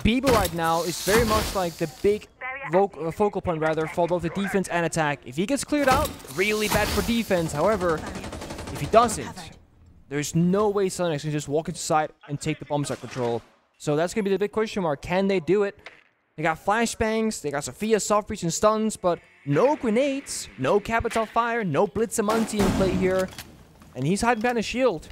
Bibu right now is very much like the big focal point rather for both the defense and attack. If he gets cleared out, really bad for defense. However, if he doesn't, there's no way Soniqs can just walk inside and take the bomb site control. So that's going to be the big question mark. Can they do it? They got flashbangs, they got Sophia soft breach and stuns, but no grenades, no capital fire, no Blitzamanti in play here. And he's hiding behind a shield.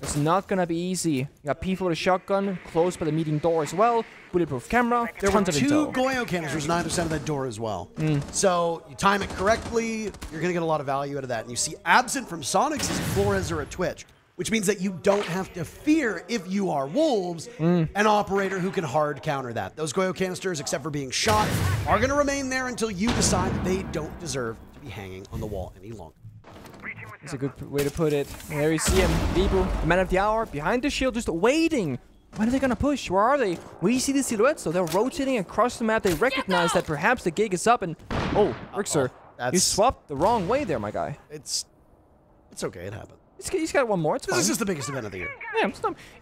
It's not going to be easy. You got P4 with a shotgun, close by the meeting door as well. Bulletproof camera. There were 2 Goyo canisters on either side of that door as well. So you time it correctly, you're going to get a lot of value out of that. And you see absent from Soniqs is Flores or a Twitch, which means that you don't have to fear, if you are Wolves, an operator who can hard counter that. Those Goyo canisters, except for being shot, are going to remain there until you decide that they don't deserve to be hanging on the wall any longer. That's a good way to put it. And there you see him, Bibu, the man of the hour, behind the shield, just waiting. When are they going to push? Where are they? We see the silhouettes, so they're rotating across the map. They recognize that perhaps the gig is up, and oh, Rixer, you swapped the wrong way there, my guy. It's okay, it happened. He's got one more. It's fine. This is just the biggest event of the year. Yeah,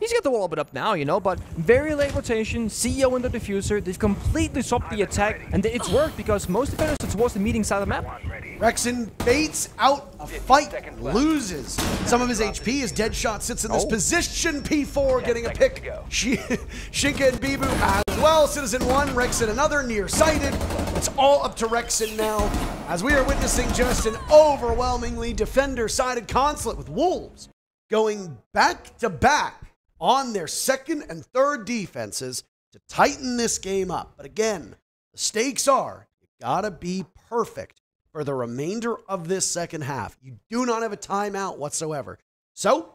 he's got the wall up now, you know, but very late rotation, CEO in the diffuser. They've completely swapped the attack, and it's worked because most defenders are towards the meeting side of the map. Rexon baits out a fight, loses some of his HP. His dead shot sits in this position. P4 getting a pick. Shinka and Bibu as well. Citizen 1, Rexon another, nearsighted. It's all up to Rexon now, as we are witnessing just an overwhelmingly defender-sided consulate with Wolves going back-to-back on their second and third defenses to tighten this game up. But again, the stakes are, you gotta be perfect for the remainder of this second half. You do not have a timeout whatsoever. So,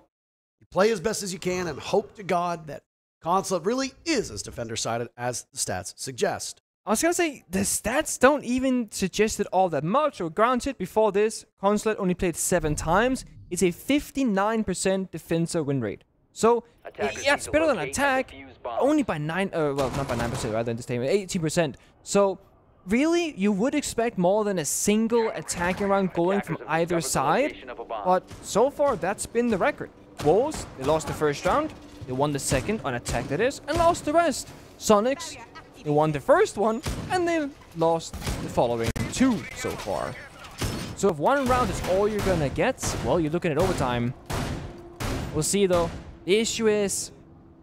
you play as best as you can and hope to God that Consulate really is as defender-sided as the stats suggest. I was going to say, the stats don't even suggest it all that much. So granted, before this, Consulate only played 7 times. It's a 59% defensive win rate. So, yeah, it's better than attack, only by 9, well, not by 9%, rather than this time, 18%. So, really, you would expect more than a single attacking round going from either side, but so far, that's been the record. Wolves, they lost the first round, they won the second, on attack that is, and lost the rest. Soniqs, they won the first one, and they lost the following 2 so far. So if one round is all you're gonna get, well, you're looking at overtime. We'll see, though. The issue is,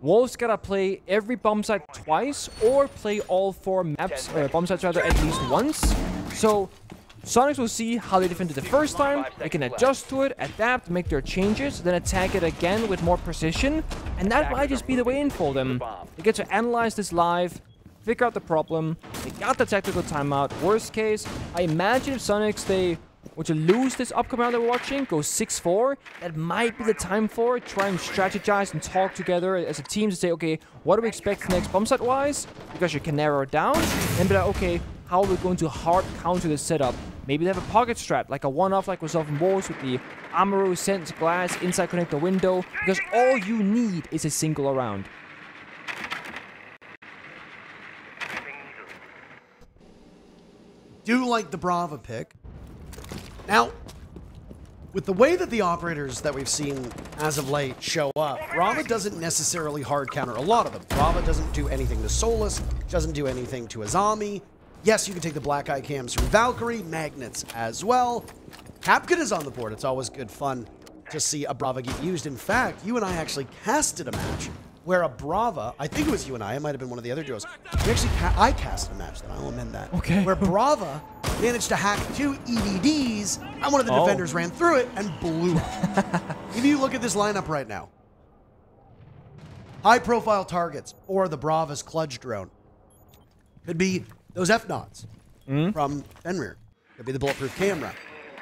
Wolves gotta play every bomb site twice, or play all 4 maps, bomb sites rather, at least once. So, Soniqs will see how they defended the first time, they can adjust to it, adapt, make their changes, then attack it again with more precision, and that might just be the way in for them. They get to analyze this live, figure out the problem, they got the tactical timeout. Worst case, I imagine if Soniqs, they were to lose this upcoming round that we're watching, go 6-4, that might be the time for it. Try and strategize and talk together as a team to say, okay, what do we expect next bomb site wise? Because you can narrow it down, and be like, okay, how are we going to hard counter this setup? Maybe they have a pocket strat, like a one-off like we saw from Wolves with the Amaru, Sense, Glass, Inside Connector window, because all you need is a single round. Do like the Brava pick. Now, with the way that the operators that we've seen as of late show up, Brava doesn't necessarily hard counter a lot of them. Brava doesn't do anything to Solus, doesn't do anything to Azami. Yes, you can take the Black Eye cams from Valkyrie, Magnets as well. Capcom is on the board. It's always good fun to see a Brava get used. In fact, you and I actually casted a match where a Brava, I think it was you and I, it might have been one of the other duos. We actually, I casted a match, then I'll amend that. Okay. Where Brava managed to hack 2 EDDs, and one of the defenders ran through it and blew up. If you look at this lineup right now, high-profile targets or the Brava's Kludge drone could be those F-Nots from Fenrir. Could be the bulletproof camera.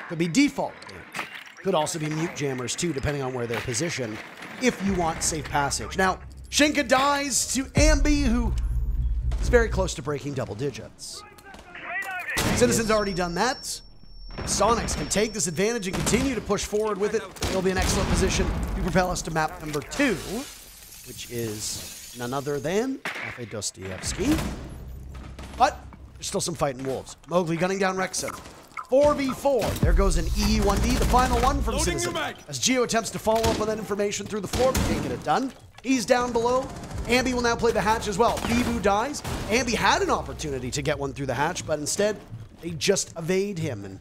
Could be default. Could also be mute jammers too, depending on where they're positioned, if you want safe passage. Now, Shinka dies to Ambi, who is very close to breaking double digits. Citizen's already done that. Soniqs can take this advantage and continue to push forward with it. It'll be an excellent position to propel us to map number 2, which is none other than Cafe Dostoevsky. But there's still some fighting Wolves. Mowgli gunning down Rexon. 4v4. There goes an E1D, the final one from Citizen. As Geo attempts to follow up on that information through the floor, but can't get it done. He's down below. Ambi will now play the hatch as well. Bibu dies. Ambi had an opportunity to get one through the hatch, but instead they just evade him. And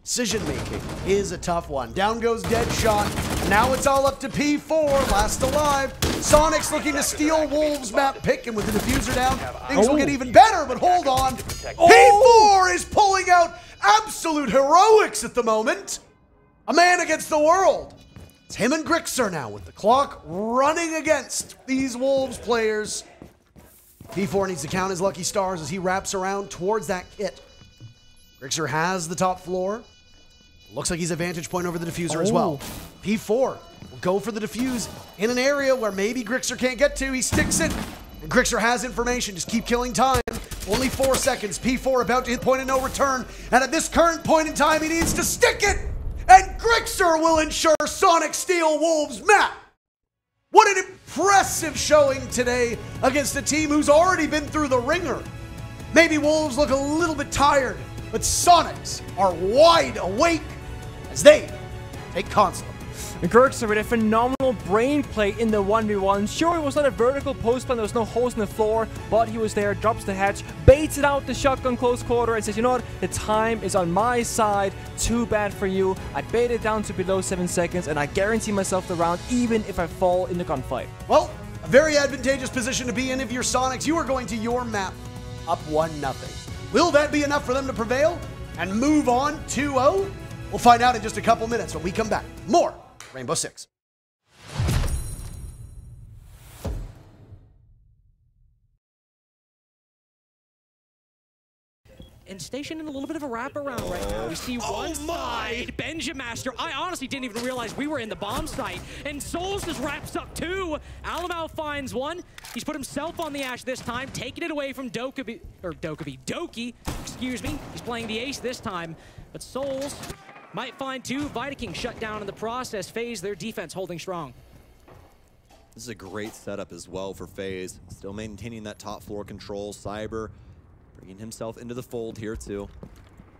decision making is a tough one. Down goes Deadshot. Now it's all up to P4, last alive. Soniqs looking to steal Wolves map pick, and with the diffuser down, things will get even better, but hold on. P4 is pulling out absolute heroics at the moment. A man against the world. It's him and Grixer now with the clock running against these Wolves players. P4 needs to count his lucky stars as he wraps around towards that kit. Grixer has the top floor. Looks like he's a vantage point over the diffuser as well. P4 will go for the diffuse in an area where maybe Grixer can't get to. He sticks it, and Grixer has information. Just keep killing time. Only 4 seconds. P4 about to hit point of no return, and at this current point in time, he needs to stick it. And Grixer will ensure Sonic steal Wolves map. What an impressive showing today against a team who's already been through the ringer. Maybe Wolves look a little bit tired, but Sonics are wide awake as they take console. Grixer with a phenomenal brain play in the 1v1. Sure, it was not a vertical post plan, there was no holes in the floor, but he was there, drops the hatch, baits it out the shotgun close quarter, and says, you know what, the time is on my side. Too bad for you. I bait it down to below 7 seconds, and I guarantee myself the round, even if I fall in the gunfight. Well, a very advantageous position to be in if you're Sonics. You are going to your map up 1-0. Will that be enough for them to prevail and move on 2-0? We'll find out in just a couple minutes when we come back. More Rainbow Six. And stationed in a little bit of a wraparound right now. We see one side, Benjamaster. I honestly didn't even realize we were in the bomb site. And Souls just wraps up 2. Alamau finds 1. He's put himself on the Ash this time, taking it away from Doki, excuse me. He's playing the Ace this time. But Souls might find 2. Vidaking shut down in the process. FaZe, their defense holding strong. This is a great setup as well for FaZe. Still maintaining that top floor control. Cyber bringing himself into the fold here too.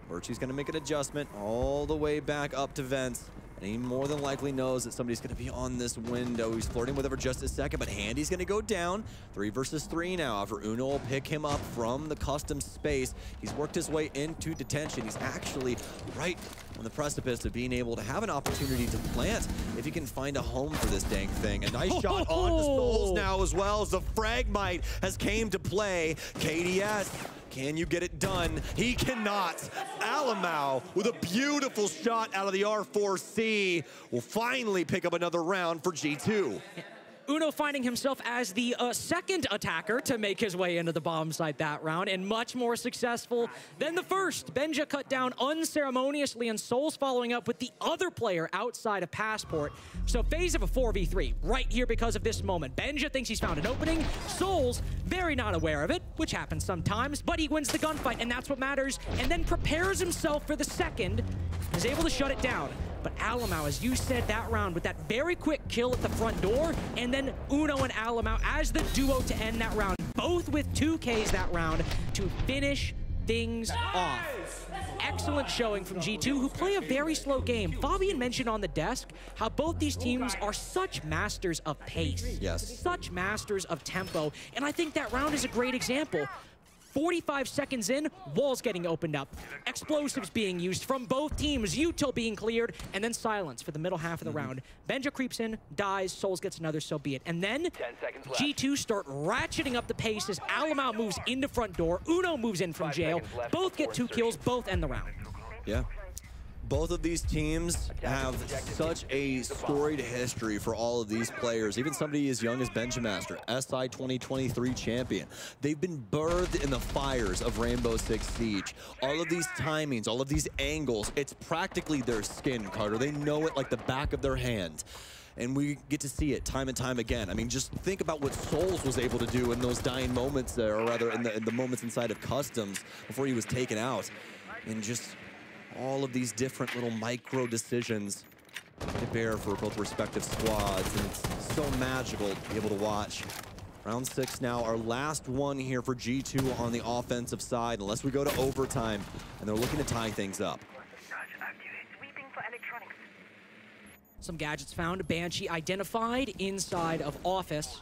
Virtue's gonna make an adjustment all the way back up to Vents. And he more than likely knows that somebody's gonna be on this window. He's flirting with it for just a second, but Handy's gonna go down. 3 versus 3 now after Uno will pick him up from the custom space. He's worked his way into detention. He's actually right on the precipice of being able to have an opportunity to plant if he can find a home for this dang thing. A nice shot on the Souls now as well as the Fragmite has came to play. KDS, can you get it done? He cannot. Alamau with a beautiful shot out of the R4C will finally pick up another round for G2. Uno finding himself as the second attacker to make his way into the bomb site that round, and much more successful than the first. Benja cut down unceremoniously, and Souls following up with the other player outside of Passport. So FaZe have a 4v3 right here because of this moment. Benja thinks he's found an opening. Souls, very not aware of it, which happens sometimes, but he wins the gunfight, and that's what matters, and then prepares himself for the second, is able to shut it down. But Alamau, as you said that round, with that very quick kill at the front door, and then Uno and Alamau as the duo to end that round, both with 2 Ks that round to finish things off. Excellent showing from G2, who play a very slow game. Fabian mentioned on the desk how both these teams are such masters of pace. Yes. Such masters of tempo, and I think that round is a great example. 45 seconds in, walls getting opened up, explosives being used from both teams, Util being cleared, and then silence for the middle half of the round. Benja creeps in, dies, Souls gets another, so be it. And then 10 seconds left. G2 start ratcheting up the pace as Alamau moves into front door, Uno moves in from 5 jail, seconds left both get before 2 kills, both end the round. Yeah. Both of these teams have such a storied history for all of these players. Even somebody as young as Benjamaster, SI 2023 champion. They've been birthed in the fires of Rainbow Six Siege. All of these timings, all of these angles, it's practically their skin, Carter. They know it like the back of their hand. And we get to see it time and time again. I mean, just think about what Souls was able to do in those dying moments there, or rather in the moments inside of Customs before he was taken out. And just all of these different little micro decisions to bear for both respective squads, and it's so magical to be able to watch. Round 6 now, our last one here for G2 on the offensive side, unless we go to overtime, and they're looking to tie things up. Some gadgets found, Banshee identified inside of office.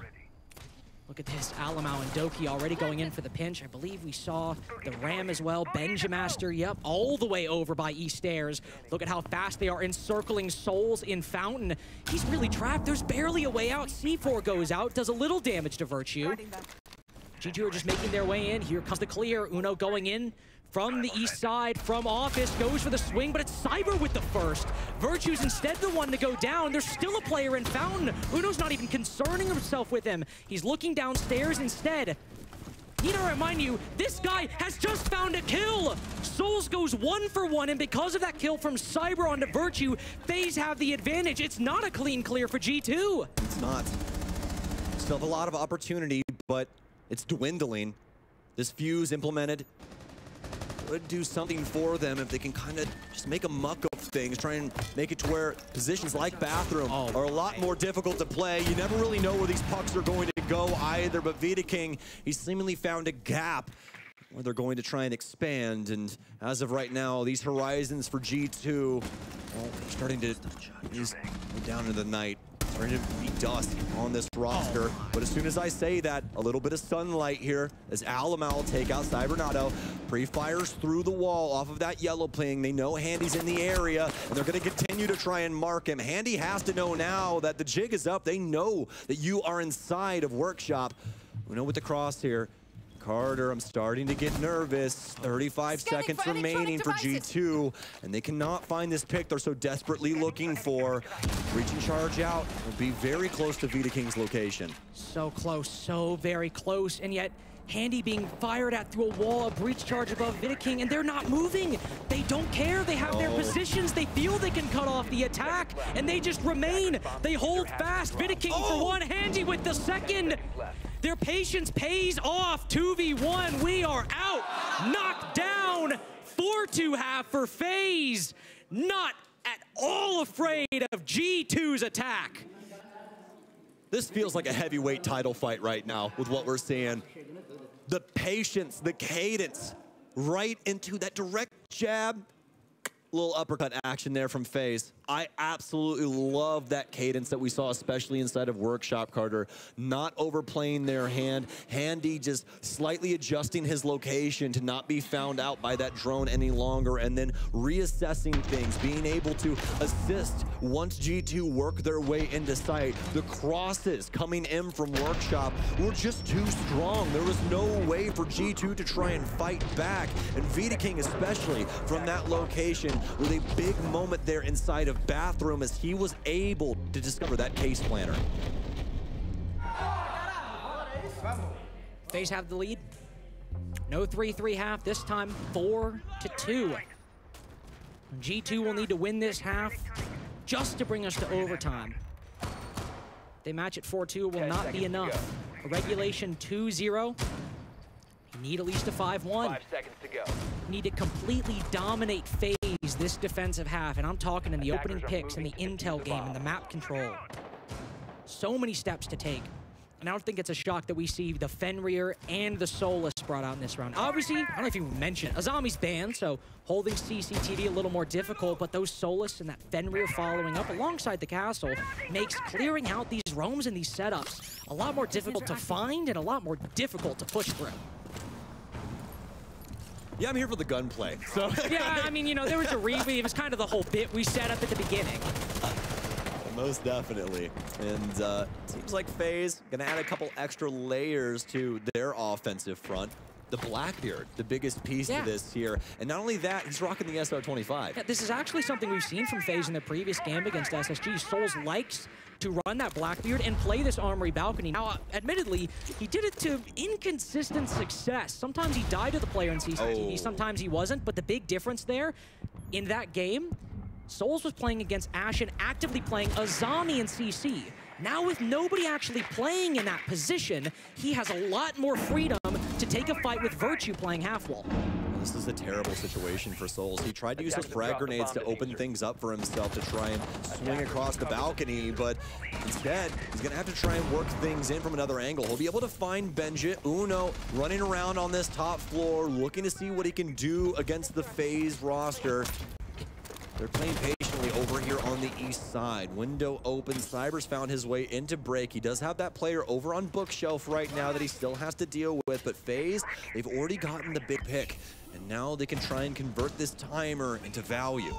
Look at this, Alamau and Doki already going in for the pinch. I believe we saw the Ram as well. Benjamaster, yep, all the way over by East Stairs. Look at how fast they are encircling Souls in Fountain. He's really trapped. There's barely a way out. C4 goes out, does a little damage to Virtue. G2 are just making their way in. Here comes the clear. Uno going in from the east side, from office, goes for the swing, but it's Cyber with the first. Virtue's instead the one to go down. There's still a player in Fountain. Uno's not even concerning himself with him. He's looking downstairs instead. Need to remind you, this guy has just found a kill. Souls goes 1 for 1, and because of that kill from Cyber onto Virtue, FaZe have the advantage. It's not a clean clear for G2. It's not. Still have a lot of opportunity, but it's dwindling. This fuse implemented would do something for them if they can kind of just make a muck of things, try and make it to where positions like bathroom are a lot more difficult to play. You never really know where these pucks are going to go either, but Vita King, he's seemingly found a gap where they're going to try and expand, and as of right now, these horizons for G2, well, they're starting to go down into the night. Starting to be dusk on this roster. But as soon as I say that, a little bit of sunlight here as Alamau will take out Cybernato. Pre-fires through the wall off of that yellow ping. They know Handy's in the area, and they're going to continue to try and mark him. Handy has to know now that the jig is up. They know that you are inside of Workshop. We know with the crosshair. Carter, I'm starting to get nervous. 35 seconds remaining for G2, and they cannot find this pick they're so desperately looking for. Reaching charge out will be very close to Vita King's location. So close, so very close, and yet Handy being fired at through a wall, a breach charge above Vita King, and they're not moving. They don't care. They have their positions. They feel they can cut off the attack, and they just remain. They hold fast. Vita King for one, Handy with the second. Their patience pays off. 2v1, we are out. Knocked down. 4-2 for FaZe. Not at all afraid of G2's attack. This feels like a heavyweight title fight right now with what we're seeing. The patience, the cadence, right into that direct jab. Little uppercut action there from FaZe. I absolutely love that cadence that we saw, especially inside of Workshop, Carter. Not overplaying their hand. Handy just slightly adjusting his location to not be found out by that drone any longer, and then reassessing things, being able to assist once G2 work their way into sight. The crosses coming in from Workshop were just too strong. There was no way for G2 to try and fight back, and Vita King especially from that location with a big moment there inside of bathroom as he was able to discover that case planner. FaZe have the lead. No 3-3 half, this time 4-2. G2 will need to win this half just to bring us to overtime. They match at 4-2 will not be enough. A regulation 2-0. You need at least a 5-1. 5 seconds to go. Need to completely dominate FaZe this defensive half, and I'm talking in the opening picks and the intel game and the map control. So many steps to take. And I don't think it's a shock that we see the Fenrir and the Solus brought out in this round. Obviously, I don't know if you mentioned, Azami's banned, so holding CCTV a little more difficult, but those Solus and that Fenrir following up alongside the castle makes clearing out these roams and these setups a lot more difficult to find and a lot more difficult to push through. Yeah, I'm here for the gunplay. So yeah, I mean, you know, there was a reweave. It was kind of the whole bit we set up at the beginning. Most definitely. And seems like FaZe gonna add a couple extra layers to their offensive front. The Blackbeard, the biggest piece to this here. And not only that, he's rocking the SR-25. Yeah, this is actually something we've seen from FaZe in their previous game against SSG. Souls likes to run that Blackbeard and play this Armory balcony. Now, admittedly, he did it to inconsistent success. Sometimes he died to the player in CCTV, sometimes he wasn't, but the big difference there, in that game, Souls was playing against Ashen, actively playing Azami and CC. Now with nobody actually playing in that position, he has a lot more freedom to take a fight with Virtue playing half wall. This is a terrible situation for Souls. He tried to use those frag grenades to open things up for himself to try and swing across the balcony, but instead, he's gonna have to try and work things in from another angle. He'll be able to find Benji, Uno running around on this top floor, looking to see what he can do against the FaZe roster. They're playing patiently, over here on the east side. Window open. Cyber's found his way into break. He does have that player over on bookshelf right now that he still has to deal with, but FaZe, they've already gotten the big pick, and now they can try and convert this timer into value.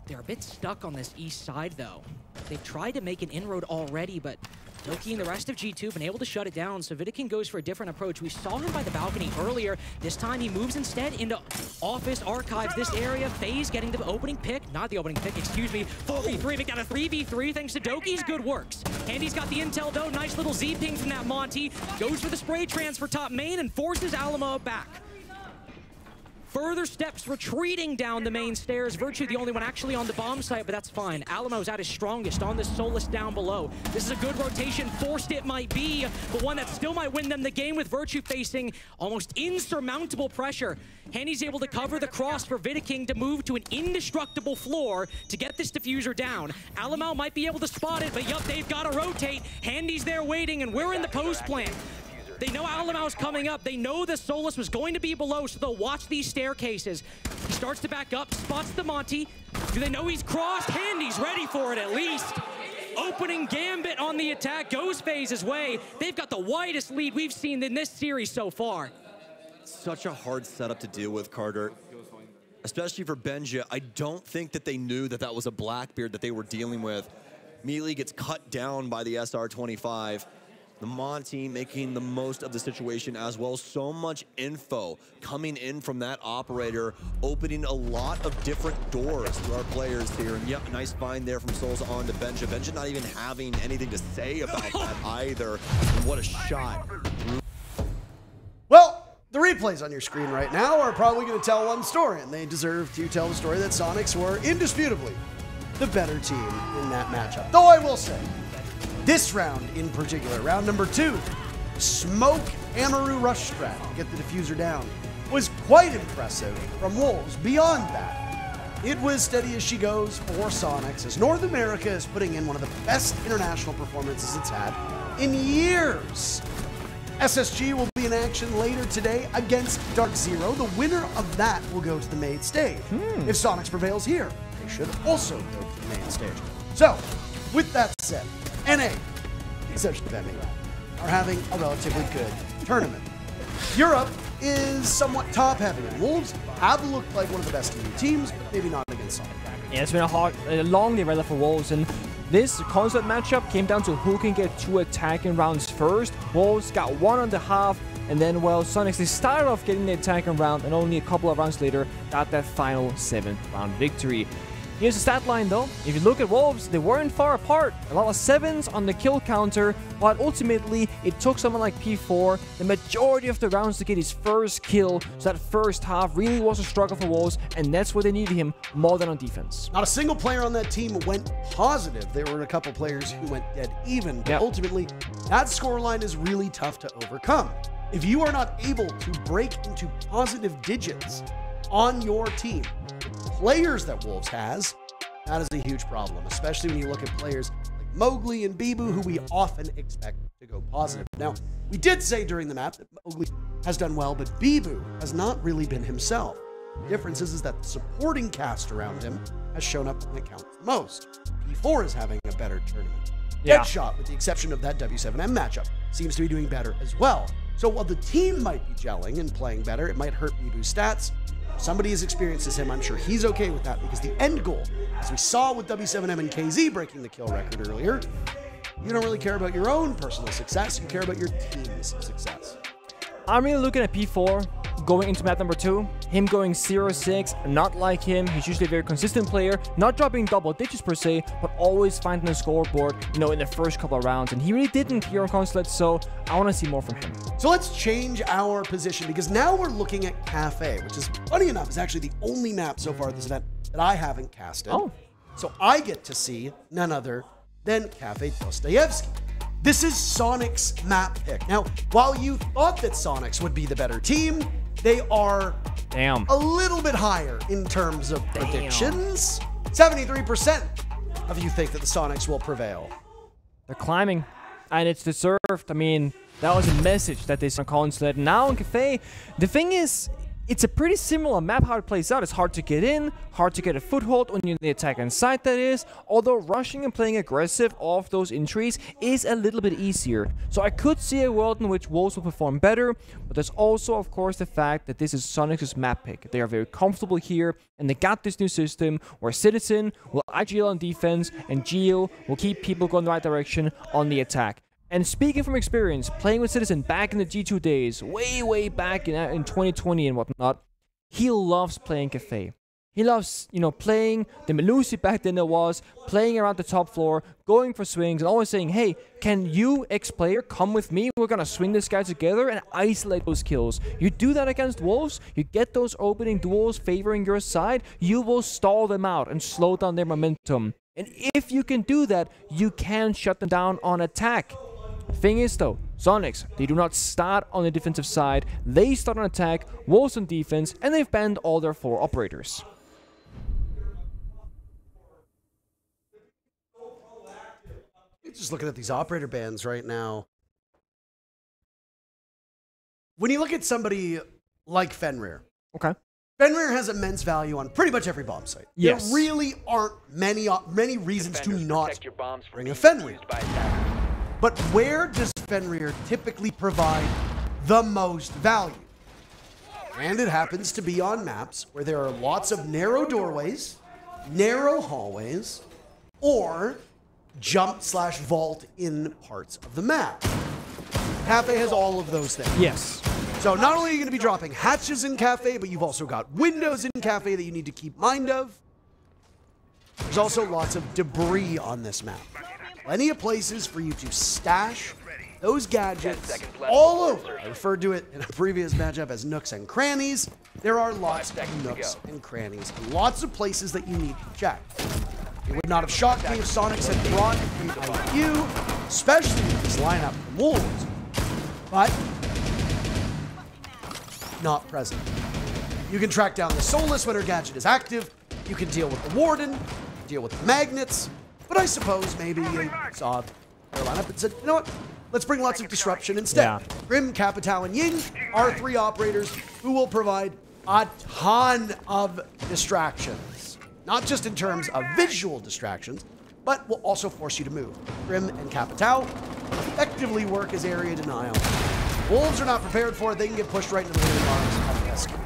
They're a bit stuck on this east side, though. They've tried to make an inroad already, but Doki and the rest of G2 been able to shut it down, so Vidiking goes for a different approach. We saw him by the balcony earlier. This time he moves instead into office archives, this area. FaZe getting the opening pick, not the opening pick, excuse me. 4v3, they got a 3v3 thanks to Doki's good works. Handy's got the intel though, nice little Z ping from that Monty. Goes for the spray transfer top main and forces Alamo back. Further steps retreating down the main stairs. Virtue the only one actually on the bomb site, but that's fine. Alamo's at his strongest on this Solus down below. This is a good rotation. Forced it might be, but one that still might win them the game with Virtue facing almost insurmountable pressure. Handy's able to cover the cross for Vidiking to move to an indestructible floor to get this diffuser down. Alamo might be able to spot it, but yup, they've got to rotate. Handy's there waiting, and we're in the post plant. They know Alamo's coming up. They know the Solus was going to be below, so they'll watch these staircases. He starts to back up, spots the Monty. Do they know he's crossed? Handy's ready for it at least. Opening gambit on the attack goes FaZe's way. They've got the widest lead we've seen in this series so far. Such a hard setup to deal with, Carter. Especially for Benja. I don't think that they knew that that was a Blackbeard that they were dealing with. Immediately gets cut down by the SR-25. The Monty making the most of the situation as well. So much info coming in from that operator, opening a lot of different doors to our players here. And yep, nice find there from Souls on to Benja. Benja not even having anything to say about that either. And what a shot. Well, the replays on your screen right now are probably going to tell one story, and they deserve to tell the story that Soniqs were indisputably the better team in that matchup. Though I will say, this round in particular, round number 2, Smoke Amaru Rush Strat, get the diffuser down, was quite impressive from Wolves. Beyond that, it was steady as she goes for Soniqs, as North America is putting in one of the best international performances it's had in years. SSG will be in action later today against Dark Zero. The winner of that will go to the main stage. If Soniqs prevails here, they should also go to the main stage. So, with that said, NA, essentially that are having a relatively good tournament. Europe is somewhat top-heavy, and Wolves have looked like one of the best teams, but maybe not against Sonic. Yeah, it's been a long day rather for Wolves, and this concept matchup came down to who can get 2 attacking rounds first. Wolves got 1 on the half, and then, well, Soniqs, they started off getting the attacking round, and only a couple of rounds later got that final 7th round victory. Here's the stat line though. If you look at Wolves, they weren't far apart. A lot of 7s on the kill counter, but ultimately it took someone like P4 the majority of the rounds to get his first kill. So that first half really was a struggle for Wolves, and that's where they needed him more than on defense. Not a single player on that team went positive. There were a couple players who went dead even, but ultimately that scoreline is really tough to overcome. If you are not able to break into positive digits on your team, players that Wolves has, that is a huge problem, especially when you look at players like Mowgli and Bibu, who we often expect to go positive. Now, we did say during the map that Mowgli has done well, but Bibu has not really been himself. The difference is that the supporting cast around him has shown up when it counts the most. P4 is having a better tournament. Deadshot, with the exception of that W7M matchup, seems to be doing better as well. So while the team might be gelling and playing better, it might hurt Bibu's stats. Somebody as experienced as him, I'm sure he's okay with that, because the end goal, as we saw with W7M and KZ breaking the kill record earlier, you don't really care about your own personal success, you care about your team's success. I'm really looking at P4 going into map number 2. Him going 0-6, not like him. He's usually a very consistent player, not dropping double digits per se, but always finding the scoreboard, you know, in the first couple of rounds. And he really didn't here on Consulate, so I want to see more from him. So let's change our position, because now we're looking at Cafe, which is, funny enough, is actually the only map so far this event that I haven't casted. Oh. So I get to see none other than Cafe Dostoevsky. This is Soniqs' map pick. Now, while you thought that Soniqs would be the better team, they are a little bit higher in terms of predictions. 73% of you think that the Soniqs will prevail. They're climbing, and it's deserved. I mean, that was a message that they sent on Consulate. Now in Cafe, the thing is, it's a pretty similar map how it plays out. It's hard to get in, hard to get a foothold when you're in the attack side, that is, although rushing and playing aggressive off those entries is a little bit easier. So I could see a world in which Wolves will perform better, but there's also, of course, the fact that this is Soniqs' map pick. They are very comfortable here, and they got this new system where Citizen will IGL on defense, and Geo will keep people going the right direction on the attack. And speaking from experience, playing with Citizen back in the G2 days, way back in 2020 and whatnot, he loves playing Cafe. He loves, you know, playing the Melusi back then it was, playing around the top floor, going for swings, and always saying, hey, can you, ex-player, come with me? We're gonna swing this guy together and isolate those kills. You do that against Wolves, you get those opening duels favoring your side, you will stall them out and slow down their momentum. And if you can do that, you can shut them down on attack. Thing is though, Soniqs, they do not start on the defensive side, they start on attack, Wolves on defense, and they've banned all their 4 operators. Just looking at these operator bans right now. When you look at somebody like Fenrir, Okay. Fenrir has immense value on pretty much every bomb site. Yes. There really aren't many reasons to Defenders, not protect your bombs from bring a being Fenrir. used by attackers. But where does Fenrir typically provide the most value? And it happens to be on maps where there are lots of narrow doorways, narrow hallways, or jump/vault in parts of the map. Cafe has all of those things. Yes. So not only are you going to be dropping hatches in Cafe, but you've also got windows in Cafe that you need to keep mind of. There's also lots of debris on this map. Plenty of places for you to stash those gadgets all over. I referred to it in a previous matchup as nooks and crannies. There are lots of nooks and crannies, and lots of places that you need to check. It would not have shocked me if Soniqs had brought an IQ, especially with this lineup from Wolves, but not present. You can track down the Soulless when her gadget is active. You can deal with the Warden, deal with the magnets, but I suppose maybe you saw their lineup and said, you know what, let's bring lots of disruption instead. Yeah. Grim, Capitao, and Ying are 3 operators who will provide a ton of distractions. Not just in terms of visual distractions, but will also force you to move. Grim and Capitao effectively work as area denial. Wolves are not prepared for it. They can get pushed right into the leading arms of the escape.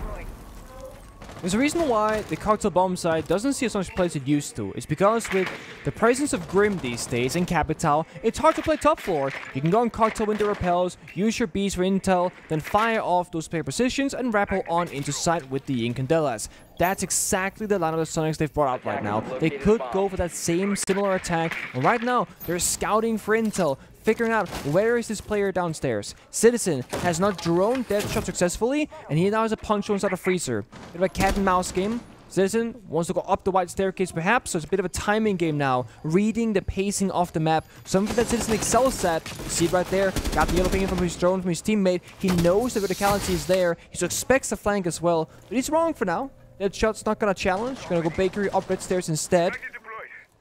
There's a reason why the cocktail bomb side doesn't see as much play as it used to. It's because with the presence of Grim these days in Capitao, it's hard to play top floor. You can go on cocktail window repels, use your bees for intel, then fire off those player positions and rappel on into sight with the Incandelas. That's exactly the line of the Soniqs they've brought out right now. They could go for that same similar attack, and right now they're scouting for intel, figuring out where is this player downstairs. Citizen has not drone Deadshot successfully, and he now has a punch inside a freezer. Bit of a cat and mouse game. Citizen wants to go up the white staircase perhaps, so it's a bit of a timing game now, reading the pacing of the map, something that Citizen excels at. You see it right there, got the yellow ping from his drone from his teammate. He knows the verticality is there, he expects the flank as well, but he's wrong for now. Deadshot's not gonna challenge, gonna go Bakery up red stairs instead.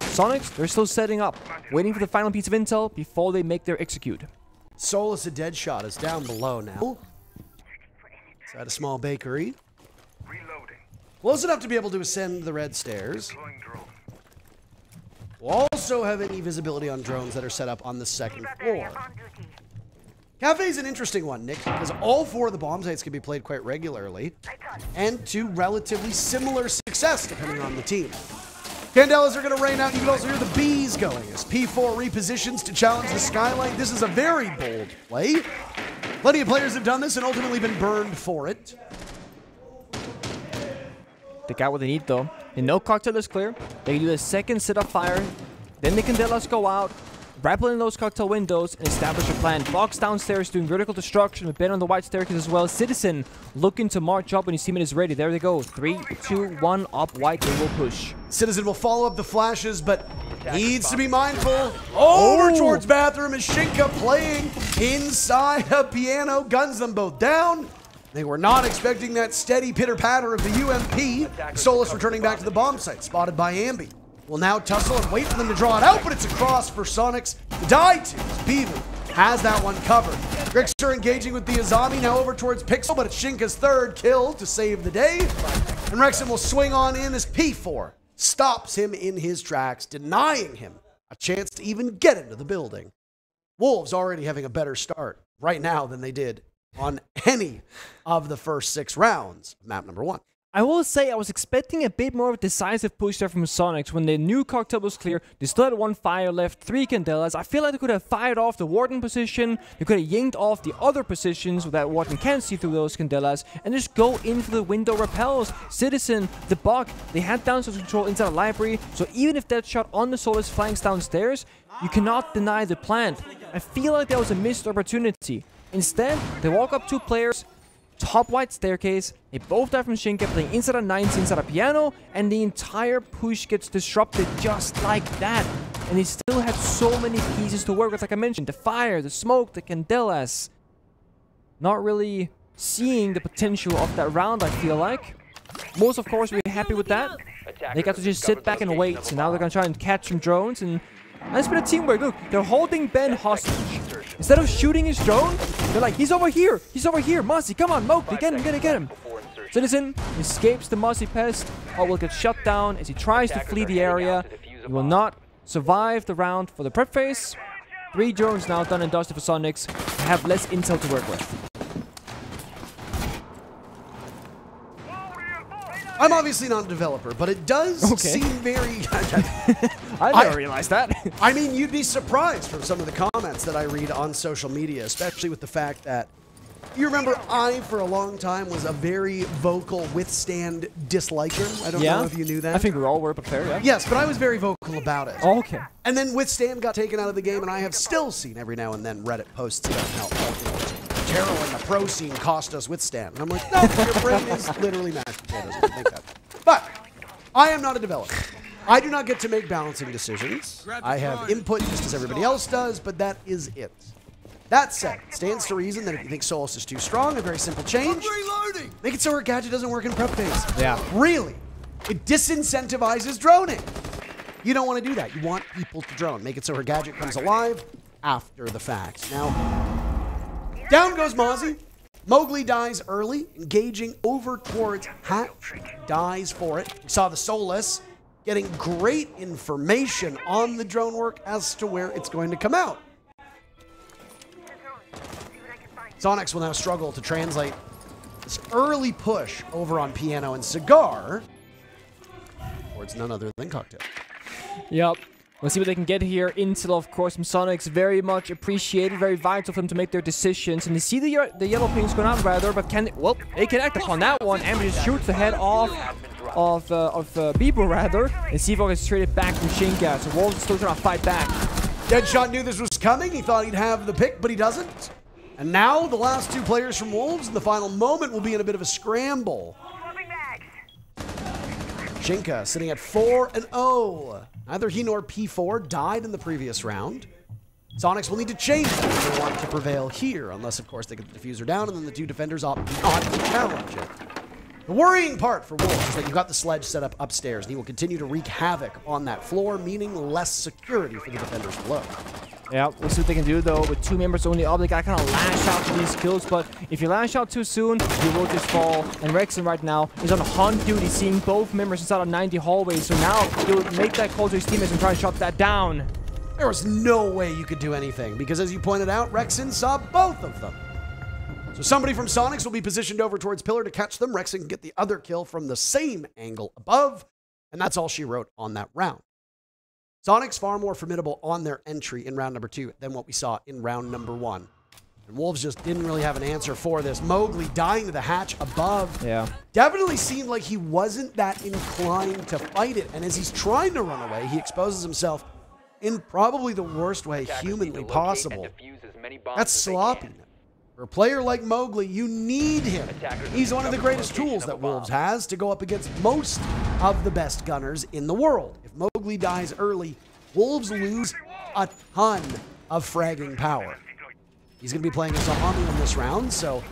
Soniqs, they're still setting up, waiting for the final piece of intel before they make their execute. Soulless a Deadshot is down below now. Inside a small bakery. Close enough to be able to ascend the red stairs. We'll also have any visibility on drones that are set up on the 2nd floor. Cafe is an interesting one, Nick, because all 4 of the bomb sites can be played quite regularly, and to relatively similar success depending on the team. Candelas are going to rain out. You can also hear the bees going as P4 repositions to challenge the skylight. This is a very bold play. Plenty of players have done this and ultimately been burned for it. They got what they need though. They know cocktail is clear. They can do the second set of fire. Then the Candelas go out, rappel in those cocktail windows, and establish a plan. Box downstairs doing vertical destruction with Ben on the white staircase as well. Citizen looking to march up when his teammate is ready. There they go. 3, 2, 1, up white. They will push. Citizen will follow up the flashes, but needs to be mindful. Over towards bathroom is Shinka playing inside a piano. Guns them both down. They were not expecting that steady pitter-patter of the UMP. Soulless returning back to the bomb site, spotted by Ambi. Will now tussle and wait for them to draw it out, but it's a cross for Soniqs to die to. Beaver has that one covered. Grixer engaging with the Azami, now over towards Pixel, but it's Shinka's third kill to save the day. And Rexon will swing on in as P4 stops him in his tracks, denying him a chance to even get into the building. Wolves already having a better start right now than they did on any of the first 6 rounds of map number 1. I will say I was expecting a bit more of a decisive push there from Soniqs when the new cocktail was clear. They still had 1 fire left, 3 Candelas. I feel like they could have fired off the Warden position. They could have yanked off the other positions so that Warden can't see through those Candelas and just go in for the window repels. Citizen, the Bug, they had downside control inside the library. So even if that shot on the Solus flanks downstairs, you cannot deny the plant. I feel like that was a missed opportunity. Instead, they walk up 2 players, top white staircase, they both die from Shinka, playing inside a 90, inside a piano, and the entire push gets disrupted just like that. And they still had so many pieces to work with, like I mentioned, the fire, the smoke, the Candelas. Not really seeing the potential of that round, I feel like. Most, of course, we're happy with that. They got to just sit back and wait, so now they're going to try and catch some drones, and that's been a teamwork. Look, they're holding Ben hostage. Instead of shooting his drone, they're like, he's over here. He's over here. Mozzie, come on, Mowgli, get him, get him. Citizen escapes the Mozzie pest, or will get shut down as he tries to flee the area. He will not survive the round for the prep phase. 3 drones now done and dusted for Soniqs. They have less intel to work with. I'm obviously not a developer, but it does seem very... I never realized that. I mean, you'd be surprised from some of the comments that I read on social media, especially with the fact that, you remember, I, for a long time, was a very vocal Withstand disliker. I don't know if you knew that. I think we all were, but fair, yeah. Yes, but I was very vocal about it. Oh, okay. And then Withstand got taken out of the game, and I have still seen every now and then Reddit posts about how Terrell and the pro scene cost us Withstand. And I'm like, no, your brain is literally mashed potatoes. I don't think that. But I am not a developer. I do not get to make balancing decisions. I have input just as everybody else does, but that is it. That said, it stands to reason that if you think Solus is too strong, a very simple change, make it so her gadget doesn't work in prep phase. Yeah. Really. It disincentivizes droning. You don't want to do that. You want people to drone. Make it so her gadget comes alive after the fact. Now, down goes Mozzie. Mowgli dies early, engaging over towards Hatch. Dies for it. We saw the Solus getting great information on the drone work as to where it's going to come out. Soniqs will now struggle to translate this early push over on Piano and Cigar towards none other than Cocktail. Yep. We'll see what they can get here. Intel, of course, from Soniqs, very much appreciated, very vital for them to make their decisions. And they see the yellow pings going out, rather, but can they, well, they can act upon that one. And just shoots the head off of Bebo, rather, and Sivo gets traded back from Shinka. So Wolves is still trying to fight back. Deadshot knew this was coming. He thought he'd have the pick, but he doesn't. And now the last 2 players from Wolves in the final moment will be in a bit of a scramble. Shinka sitting at 4-0. Neither he nor P4 died in the previous round. Soniqs will need to change that if they want to prevail here, unless, of course, they get the diffuser down and then the 2 defenders opt not to challenge it. The worrying part for Wolves is that you've got the sledge set up upstairs, and he will continue to wreak havoc on that floor, meaning less security for the defenders below. Yeah, we'll see what they can do, though. With 2 members only up, they gotta kind of lash out to these kills, but if you lash out too soon, you will just fall. And Rexon right now is on hunt duty, seeing both members inside of 90 hallways, so now he'll make that call to his teammates and try to shut that down. There was no way you could do anything, because as you pointed out, Rexon saw both of them. So somebody from Soniqs will be positioned over towards Pillar to catch them. Rexon can get the other kill from the same angle above, and that's all she wrote on that round. Soniqs far more formidable on their entry in round number 2 than what we saw in round number 1. And Wolves just didn't really have an answer for this. Mowgli dying to the hatch above. Yeah. Definitely seemed like he wasn't that inclined to fight it. And as he's trying to run away, he exposes himself in probably the worst way humanly possible. That's sloppy. For a player like Mowgli, you need him. He's one of the greatest tools that Wolves has to go up against most of the best gunners in the world. If Mowgli dies early, Wolves lose a ton of fragging power. He's going to be playing as a Zahami in this round, so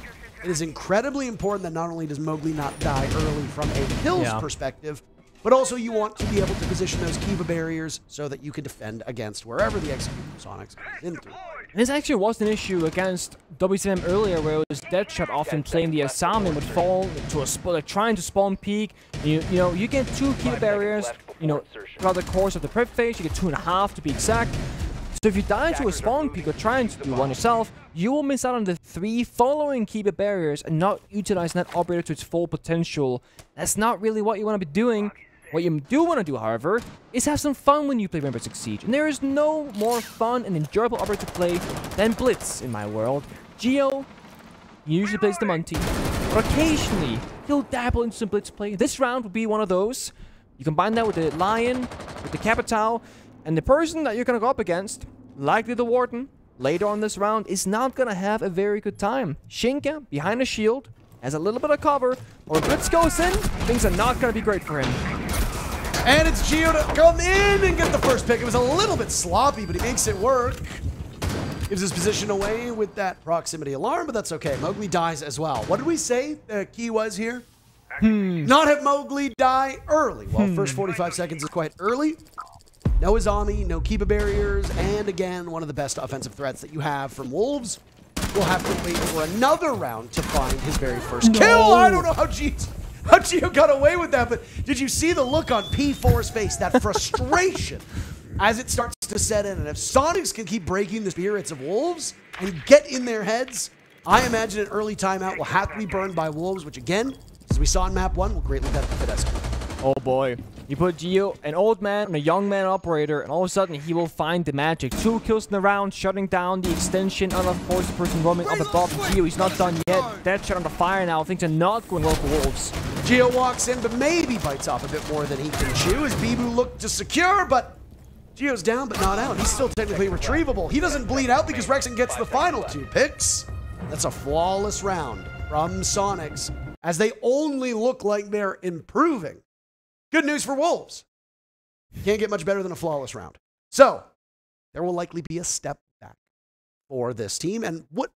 it is incredibly important that not only does Mowgli not die early from a kills perspective, but also you want to be able to position those Kiva barriers so that you can defend against wherever the execute from Soniqs comes into. And this actually was an issue against W7M earlier, where it was Deadshot often playing the assassin would fall to a like trying to spawn peek. You know, you get 2 key barriers, you know, throughout the course of the prep phase. You get 2.5 to be exact. So if you die to a spawn peek or trying to do one yourself, you will miss out on the 3 following keeper barriers and not utilizing that operator to its full potential. That's not really what you want to be doing. What you do want to do, however, is have some fun when you play Rainbow Six Siege. And there is no more fun and enjoyable operator to play than Blitz in my world. Geo usually plays the Munty, but occasionally he'll dabble into some Blitz play. This round will be one of those. You combine that with the Lion, with the Capital, and the person that you're going to go up against, likely the Warden, later on this round, is not going to have a very good time. Shinka, behind a shield, has a little bit of cover, but when Blitz goes in, things are not going to be great for him. And it's Geo to come in and get the first pick. It was a little bit sloppy, but he makes it work. Gives his position away with that proximity alarm, but that's okay. Mowgli dies as well. What did we say the key was here? Not have Mowgli die early. Well, first 45 seconds is quite early. No Azami, no Kiba barriers, and again, one of the best offensive threats that you have from Wolves. We'll have to wait for another round to find his very first kill. I don't know how Geo got away with that, but did you see the look on P4's face? That frustration as it starts to set in. And if Soniqs can keep breaking the spirits of Wolves and get in their heads, I imagine an early timeout will have to be burned by Wolves, which again, as we saw in map 1, will greatly benefit us. Oh boy. You put Geo, an old man, and a young man operator, and all of a sudden he will find the magic. 2 kills in the round, shutting down the extension, and of course the person roaming up above. Geo, he's not done yet. Deadshot on the fire now. Things are not going well for Wolves. Geo walks in, but maybe bites off a bit more than he can chew as Bibu looked to secure, but Geo's down but not out. He's still technically retrievable. He doesn't bleed out because Rexon gets the final 2 picks. That's a flawless round from Soniqs as they only look like they're improving. Good news for Wolves. Can't get much better than a flawless round. So, there will likely be a step back for this team. And what?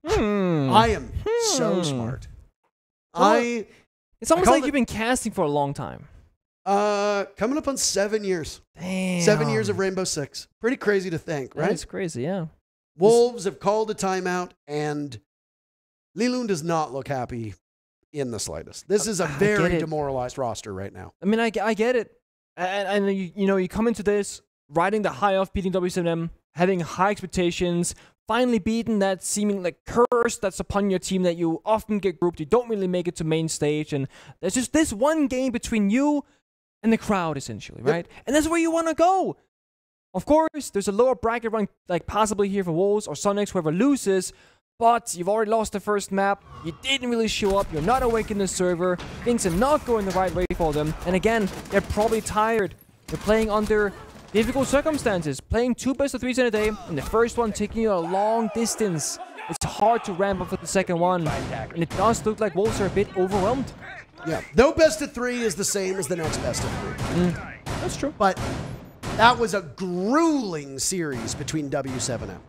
I am so smart. It's almost like you've been casting for a long time. Coming up on 7 years. Damn. 7 years of Rainbow Six. Pretty crazy to think, right? That's crazy, yeah. Wolves have called a timeout, and Lilun does not look happy in the slightest. This is a very demoralized roster right now. I mean, I get it. And you know, you come into this riding the high of beating W7M, having high expectations, finally beating that seeming like curse that's upon your team that you often get grouped. You don't really make it to main stage, and there's just this one game between you and the crowd, essentially, right? And that's where you want to go. Of course, there's a lower bracket run, like possibly here for Wolves or Soniqs, whoever loses. But you've already lost the first map, you didn't really show up, you're not awake in the server, things are not going the right way for them, and again, they're probably tired. They're playing under difficult circumstances, playing 2 best-of-3s in a day, and the first one taking you a long distance. It's hard to ramp up for the second one, and it does look like Wolves are a bit overwhelmed. Yeah, no best-of-3 is the same as the next best-of-3. That's true. But that was a grueling series between W7M.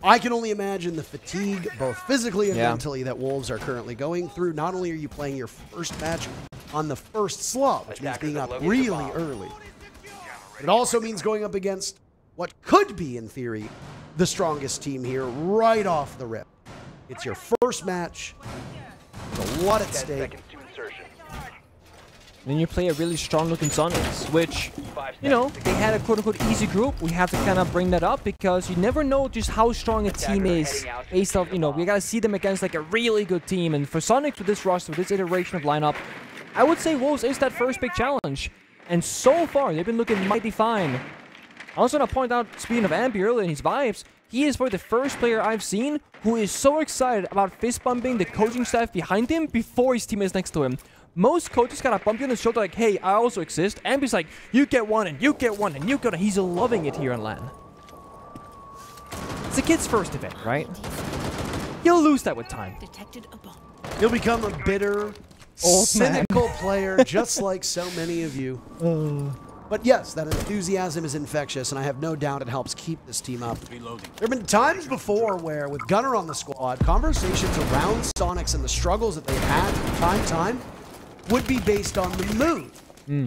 I can only imagine the fatigue, both physically and mentally, that Wolves are currently going through. Not only are you playing your first match on the first slot, which means being up really early, it also means going up against what could be, in theory, the strongest team here right off the rip. It's your first match. There's a lot at stake. Then you play a really strong-looking Soniqs, which, you know, they had a quote-unquote easy group. We have to kind of bring that up because you never know just how strong a team is based off, you know, we got to see them against like a really good team. And for Soniqs with this roster, with this iteration of lineup, I would say Wolves is that first big challenge. And so far, they've been looking mighty fine. I also want to point out, speaking of Ambi earlier and his vibes, he is probably the first player I've seen who is so excited about fist bumping the coaching staff behind him before his teammates next to him. Most coaches kind of bump you on the shoulder like, hey, I also exist. Ambi's like, you get one, and you get one, and you get one. He's loving it here in LAN. It's a kid's first event, right? He'll lose that with time. He'll become a bitter, cynical player, just like so many of you. But yes, that enthusiasm is infectious, and I have no doubt it helps keep this team up. There have been times before where, with Gunnar on the squad, conversations around Soniqs and the struggles that they've had from time to time would be based on the mood.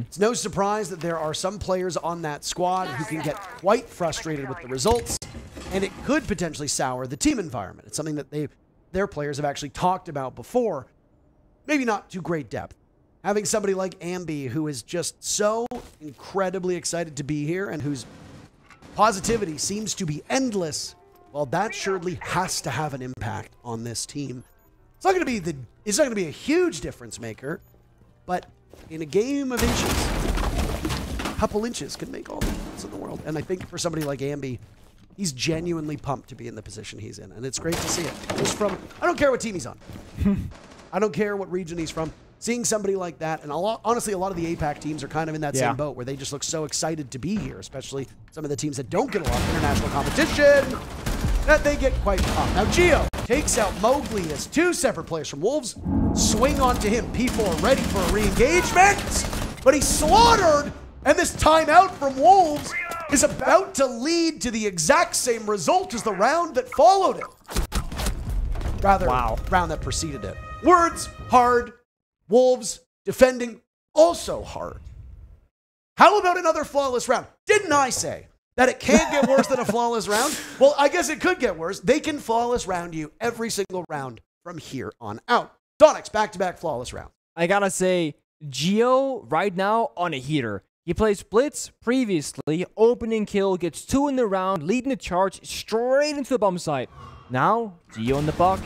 It's no surprise that there are some players on that squad who can get quite frustrated with the results and it could potentially sour the team environment. It's something that their players have actually talked about before, maybe not to great depth. Having somebody like Ambi, who is just so incredibly excited to be here and whose positivity seems to be endless, well, that surely has to have an impact on this team. It's not going to be a huge difference maker, but in a game of inches, a couple inches can make all the difference in the world. And I think for somebody like Ambi, he's genuinely pumped to be in the position he's in, and it's great to see it. Just from, I don't care what team he's on. I don't care what region he's from. Seeing somebody like that, and honestly, a lot of the APAC teams are kind of in that same boat where they just look so excited to be here, especially some of the teams that don't get a lot of international competition, that they get quite pumped. Now, Geo takes out Mowgli as two separate players from Wolves swing onto him. P4 ready for a re-engagement, but he's slaughtered, and this timeout from Wolves is about to lead to the exact same result as the round that followed it. Rather, round that preceded it. Words, hard. Wolves defending also hard. How about another flawless round? Didn't I say that it can't get worse than a flawless round? Well, I guess it could get worse. They can flawless round you every single round from here on out. Soniqs, back-to-back flawless round. I gotta say, Geo right now on a heater. He plays Blitz previously, opening kill, gets 2 in the round, leading the charge straight into the bomb site. Now, Geo in the buck.